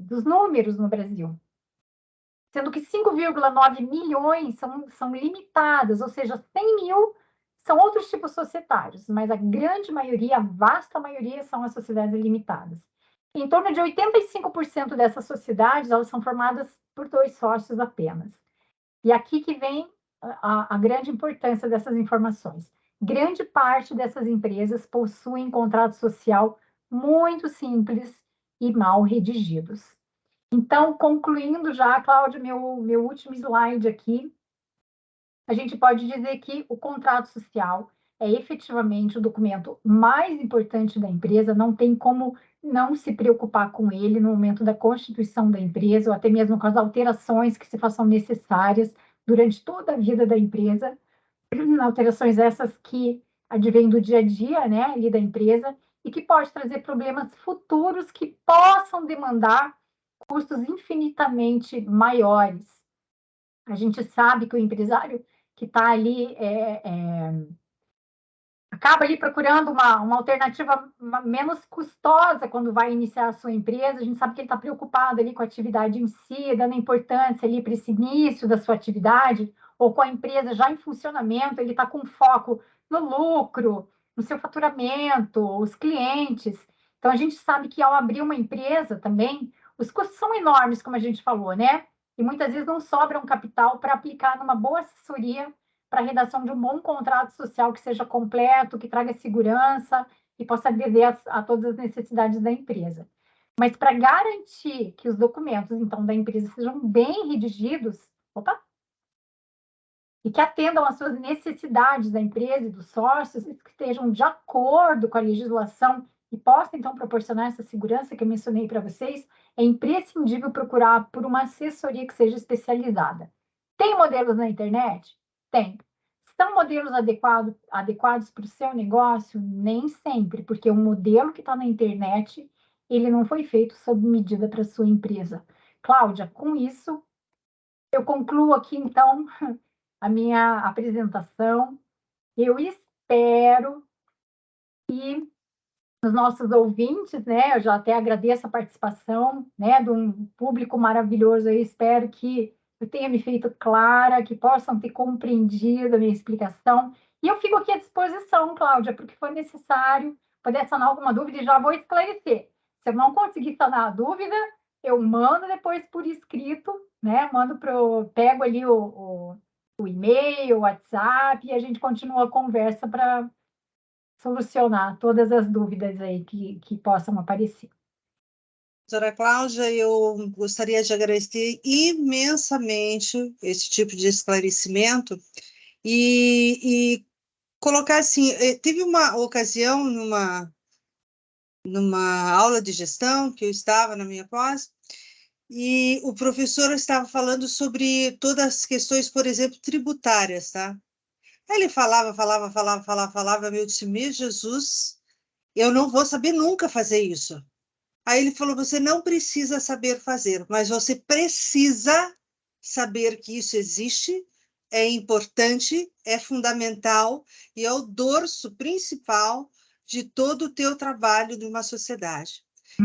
dos números no Brasil. Sendo que 5,9 milhões são limitadas, ou seja, 100 mil são outros tipos societários, mas a grande maioria, a vasta maioria, são as sociedades limitadas. Em torno de 85% dessas sociedades, elas são formadas por 2 sócios apenas. E aqui que vem a grande importância dessas informações. Grande parte dessas empresas possuem contrato social muito simples e mal redigidos. Então, concluindo já, Cláudia, meu último slide aqui, a gente pode dizer que o contrato social é efetivamente o documento mais importante da empresa, não tem como não se preocupar com ele no momento da constituição da empresa, ou até mesmo com as alterações que se façam necessárias durante toda a vida da empresa, alterações essas que advêm do dia a dia, né, ali da empresa, e que pode trazer problemas futuros que possam demandar custos infinitamente maiores. A gente sabe que o empresário que está ali acaba ali procurando uma alternativa menos custosa quando vai iniciar a sua empresa. A gente sabe que ele está preocupado ali com a atividade em si, dando importância ali para esse início da sua atividade, ou com a empresa já em funcionamento, ele está com foco no lucro, no seu faturamento, os clientes. Então, a gente sabe que ao abrir uma empresa também, os custos são enormes, como a gente falou, né? E muitas vezes não sobra um capital para aplicar numa boa assessoria para a redação de um bom contrato social que seja completo, que traga segurança e possa atender a todas as necessidades da empresa. Mas para garantir que os documentos, então, da empresa sejam bem redigidos, e que atendam às suas necessidades da empresa e dos sócios, que estejam de acordo com a legislação e possam, então, proporcionar essa segurança que eu mencionei para vocês, é imprescindível procurar por uma assessoria que seja especializada. Tem modelos na internet? Tem. São modelos adequados para o seu negócio? Nem sempre, porque o modelo que está na internet, ele não foi feito sob medida para a sua empresa. Cláudia, com isso, eu concluo aqui, então, a minha apresentação. Eu espero que nos nossos ouvintes, né? Eu já até agradeço a participação, né, de um público maravilhoso. Eu espero que eu tenha me feito clara, que possam ter compreendido a minha explicação. E eu fico aqui à disposição, Cláudia, porque foi necessário poder sanar alguma dúvida e já vou esclarecer. Se eu não conseguir sanar a dúvida, eu mando depois por escrito, né? Pego ali o e-mail, o WhatsApp, e a gente continua a conversa para solucionar todas as dúvidas aí que possam aparecer. Doutora Cláudia, eu gostaria de agradecer imensamente esse tipo de esclarecimento e colocar assim, teve uma ocasião numa aula de gestão que eu estava na minha pós, e o professor estava falando sobre todas as questões, por exemplo, tributárias, tá? Aí ele falava, eu disse, meu Jesus, eu não vou saber nunca fazer isso. Aí ele falou, você não precisa saber fazer, mas você precisa saber que isso existe, é importante, é fundamental e é o dorso principal de todo o teu trabalho numa sociedade.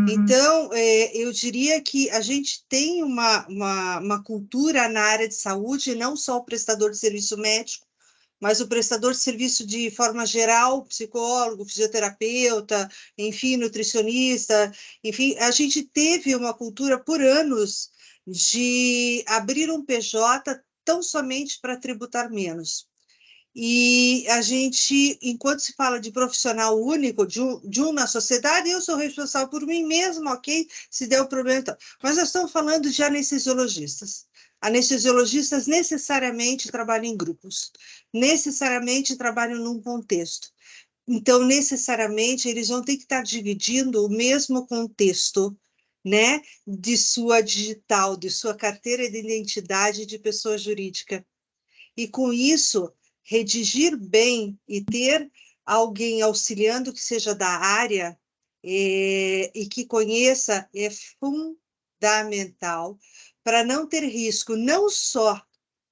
Então, eu diria que a gente tem uma cultura na área de saúde, não só o prestador de serviço médico, mas o prestador de serviço de forma geral, psicólogo, fisioterapeuta, enfim, nutricionista, enfim, a gente teve uma cultura por anos de abrir um PJ tão somente para tributar menos. E a gente, enquanto se fala de profissional único, de um na sociedade, eu sou responsável por mim mesmo, ok? Se der o problema, então. Mas nós estamos falando de anestesiologistas. Anestesiologistas necessariamente trabalham em grupos, necessariamente trabalham num contexto. Então, necessariamente, eles vão ter que estar dividindo o mesmo contexto, né, de sua digital, de sua carteira de identidade de pessoa jurídica. E, com isso, redigir bem e ter alguém auxiliando que seja da área e que conheça é fundamental para não ter risco, não só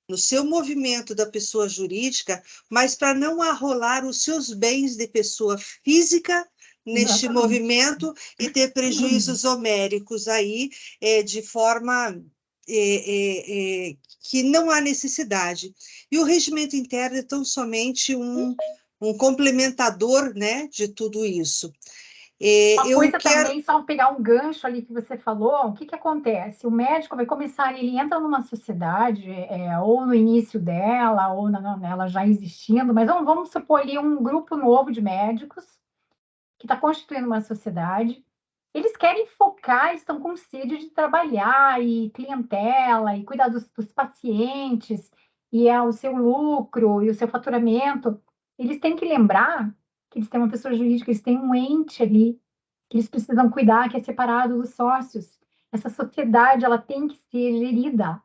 no seu movimento da pessoa jurídica, mas para não arrolar os seus bens de pessoa física neste movimento e ter prejuízos homéricos aí de forma que não há necessidade. E o regimento interno é tão somente um complementador, né, de tudo isso. Uma coisa também, só pegar um gancho ali que você falou, o que acontece? O médico vai começar, ele entra numa sociedade, ou no início dela, ou nela já existindo, mas vamos supor ali um grupo novo de médicos que está constituindo uma sociedade. Eles querem focar, estão com sede de trabalhar, e clientela, e cuidar dos pacientes, e o seu lucro, e o seu faturamento. Eles têm que lembrar que eles têm uma pessoa jurídica, eles têm um ente ali, que eles precisam cuidar, que é separado dos sócios. Essa sociedade, ela tem que ser gerida.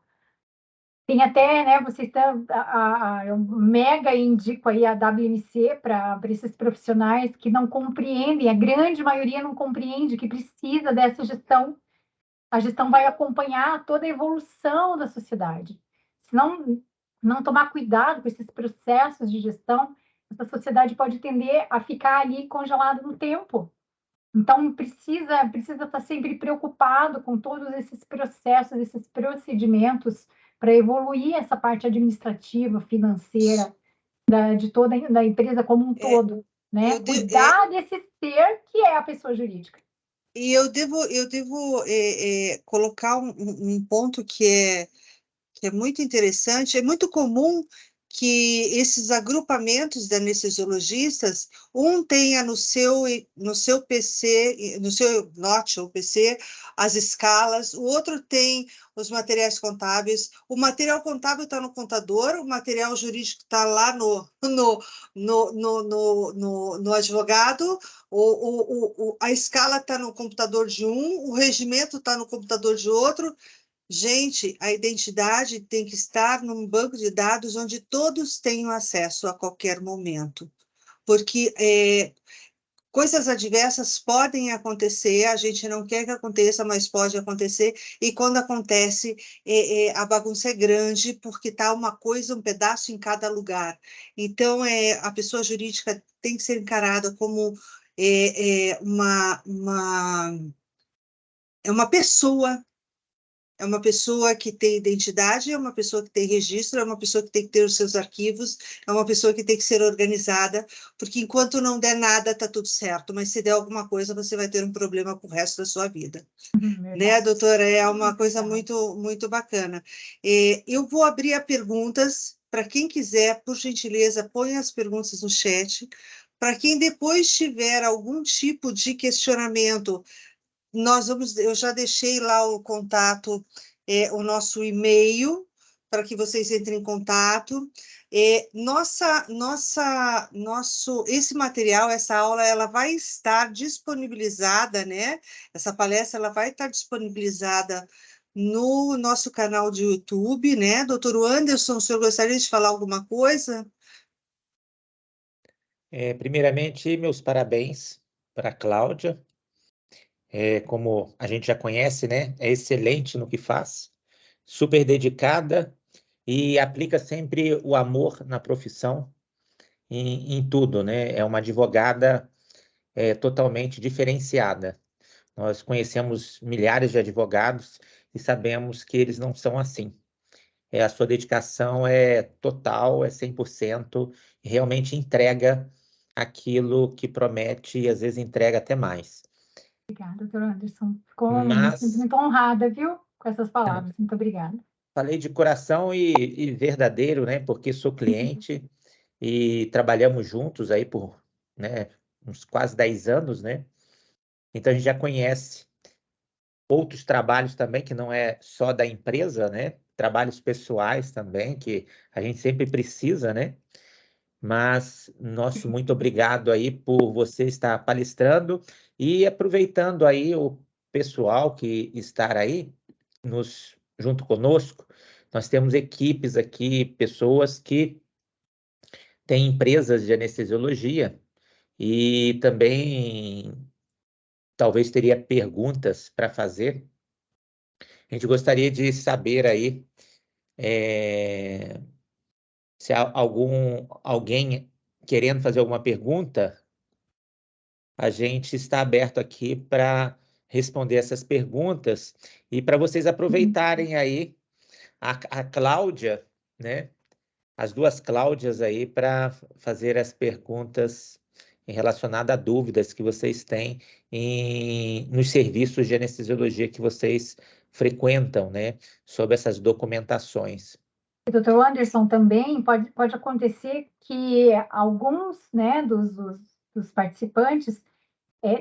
Tem até, né, vocês estão, eu mega indico aí a WMC para esses profissionais que não compreendem, a grande maioria não compreende que precisa dessa gestão. A gestão vai acompanhar toda a evolução da sociedade. Se não tomar cuidado com esses processos de gestão, essa sociedade pode tender a ficar ali congelada no tempo. Então, precisa estar sempre preocupado com todos esses processos, esses procedimentos, para evoluir essa parte administrativa, financeira, de toda da empresa como um todo, né? Cuidar desse ser que é a pessoa jurídica. E eu devo colocar um ponto que é muito interessante, é muito comum que esses agrupamentos de anestesiologistas, um tenha no seu PC, no seu Note ou PC, as escalas, o outro tem os materiais contábeis, o material contábil está no contador, o material jurídico está lá no advogado, a escala está no computador de um, o regimento está no computador de outro. Gente, a identidade tem que estar num banco de dados onde todos tenham acesso a qualquer momento, porque coisas adversas podem acontecer, a gente não quer que aconteça, mas pode acontecer, e quando acontece, a bagunça é grande, porque está uma coisa, um pedaço em cada lugar. Então, a pessoa jurídica tem que ser encarada como é uma pessoa. É uma pessoa que tem identidade, é uma pessoa que tem registro, é uma pessoa que tem que ter os seus arquivos, é uma pessoa que tem que ser organizada, porque enquanto não der nada, está tudo certo, mas se der alguma coisa, você vai ter um problema com o resto da sua vida. Né, doutora? É uma coisa muito, muito bacana. Eu vou abrir a perguntas, para quem quiser, por gentileza, ponha as perguntas no chat. Para quem depois tiver algum tipo de questionamento, eu já deixei lá o contato, o nosso e-mail, para que vocês entrem em contato. Esse material, essa aula, ela vai estar disponibilizada, né? Essa palestra, ela vai estar disponibilizada no nosso canal de YouTube, né? Doutor Anderson, o senhor gostaria de falar alguma coisa? Primeiramente, meus parabéns para a Cláudia. Como a gente já conhece, né? É excelente no que faz, super dedicada e aplica sempre o amor na profissão, em tudo, né? É uma advogada totalmente diferenciada. Nós conhecemos milhares de advogados e sabemos que eles não são assim. A sua dedicação é total, é 100%, e realmente entrega aquilo que promete e às vezes entrega até mais. Obrigada, doutor Anderson. Me sinto Mas muito honrada, viu, com essas palavras. Muito obrigada. falei de coração e verdadeiro, né? Porque sou cliente e trabalhamos juntos aí por, né, uns quase 10 anos, né? Então a gente já conhece outros trabalhos também, que não é só da empresa, né? Trabalhos pessoais também, que a gente sempre precisa, né? Mas nosso muito obrigado aí por você estar palestrando e aproveitando aí o pessoal que está aí junto conosco. Nós temos equipes aqui, pessoas que têm empresas de anestesiologia e também talvez teria perguntas para fazer. A gente gostaria de saber aí se há alguém querendo fazer alguma pergunta, a gente está aberto aqui para responder essas perguntas e para vocês aproveitarem aí a Cláudia, né? As duas Cláudias aí para fazer as perguntas relacionadas a dúvidas que vocês têm nos serviços de anestesiologia que vocês frequentam, né? Sobre essas documentações. Doutor Anderson, também pode acontecer que alguns, né, dos participantes,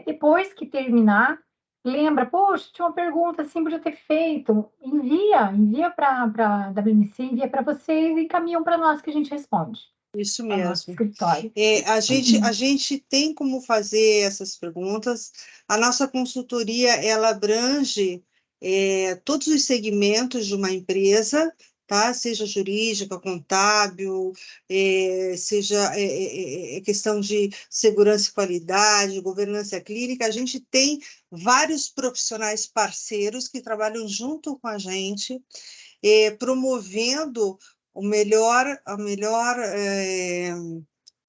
depois que terminar, lembra, poxa, tinha uma pergunta assim, podia ter feito. Envia para a WMC, envia para vocês e encaminham para nós que a gente responde. Isso Ao nosso mesmo. escritório. A gente tem como fazer essas perguntas. A nossa consultoria, ela abrange todos os segmentos de uma empresa, tá? Seja jurídica, contábil, seja questão de segurança e qualidade, governança clínica. A gente tem vários profissionais parceiros que trabalham junto com a gente, promovendo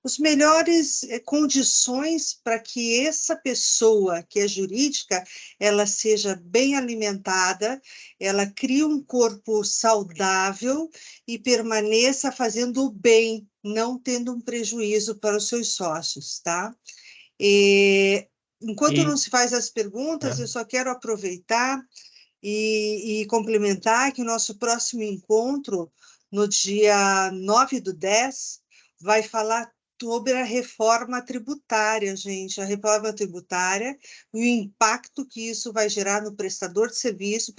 os melhores condições para que essa pessoa que é jurídica, ela seja bem alimentada, ela crie um corpo saudável e permaneça fazendo o bem, não tendo um prejuízo para os seus sócios, tá? Enquanto não se faz as perguntas, eu só quero aproveitar e complementar que o nosso próximo encontro, no dia 9/10, vai falar sobre a reforma tributária, gente, a reforma tributária e o impacto que isso vai gerar no prestador de serviço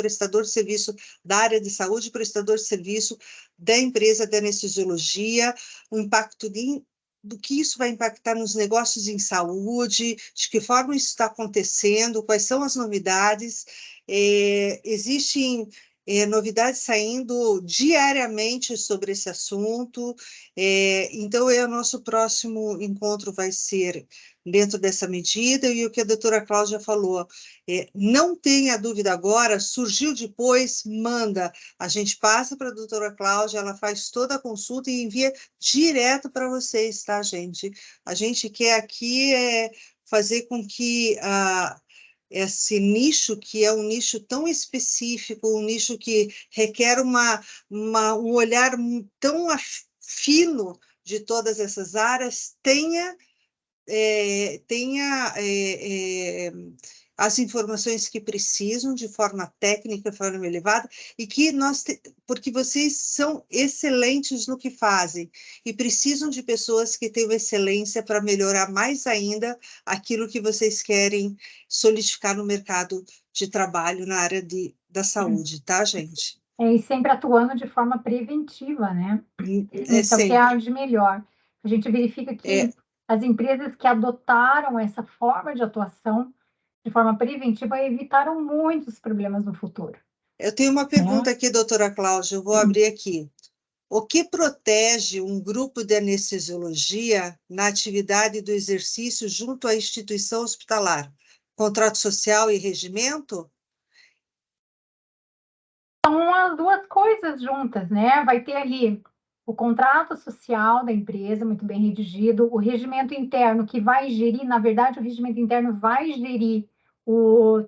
da área de saúde, prestador de serviço da empresa de anestesiologia, o impacto do que isso vai impactar nos negócios em saúde, de que forma isso está acontecendo, quais são as novidades. Existem novidades saindo diariamente sobre esse assunto, então o nosso próximo encontro vai ser dentro dessa medida, e o que a doutora Cláudia falou, não tenha dúvida agora, surgiu depois, manda, a gente passa para a doutora Cláudia, ela faz toda a consulta e envia direto para vocês, tá, gente? A gente quer aqui fazer com que esse nicho, que é um nicho tão específico, um nicho que requer um olhar tão fino de todas essas áreas, tenha as informações que precisam de forma técnica, de forma elevada, e que porque vocês são excelentes no que fazem e precisam de pessoas que tenham excelência para melhorar mais ainda aquilo que vocês querem solidificar no mercado de trabalho na área da saúde, tá, gente? E sempre atuando de forma preventiva, né? Isso é o que há de melhor. A gente verifica que as empresas que adotaram essa forma de atuação de forma preventiva evitaram muitos problemas no futuro. Eu tenho uma pergunta aqui, doutora Cláudia, eu vou abrir aqui. O que protege um grupo de anestesiologia na atividade do exercício junto à instituição hospitalar? Contrato social e regimento? São as duas coisas juntas, né? Vai ter ali o contrato social da empresa, muito bem redigido, o regimento interno que vai gerir, na verdade, o regimento interno vai gerir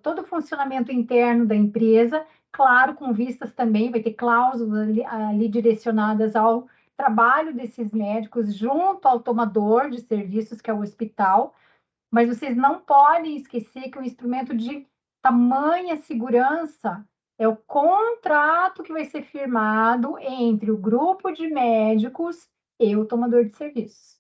todo o funcionamento interno da empresa, claro, com vistas também, vai ter cláusulas ali direcionadas ao trabalho desses médicos junto ao tomador de serviços, que é o hospital, mas vocês não podem esquecer que o instrumento de tamanha segurança é o contrato que vai ser firmado entre o grupo de médicos e o tomador de serviços.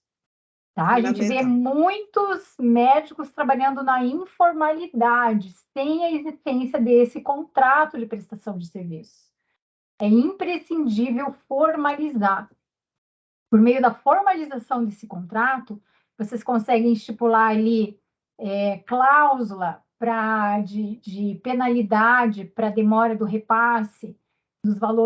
Tá? A gente vê muitos médicos trabalhando na informalidade, sem a existência desse contrato de prestação de serviços. É imprescindível formalizar. Por meio da formalização desse contrato, vocês conseguem estipular ali cláusula de penalidade para demora do repasse dos valores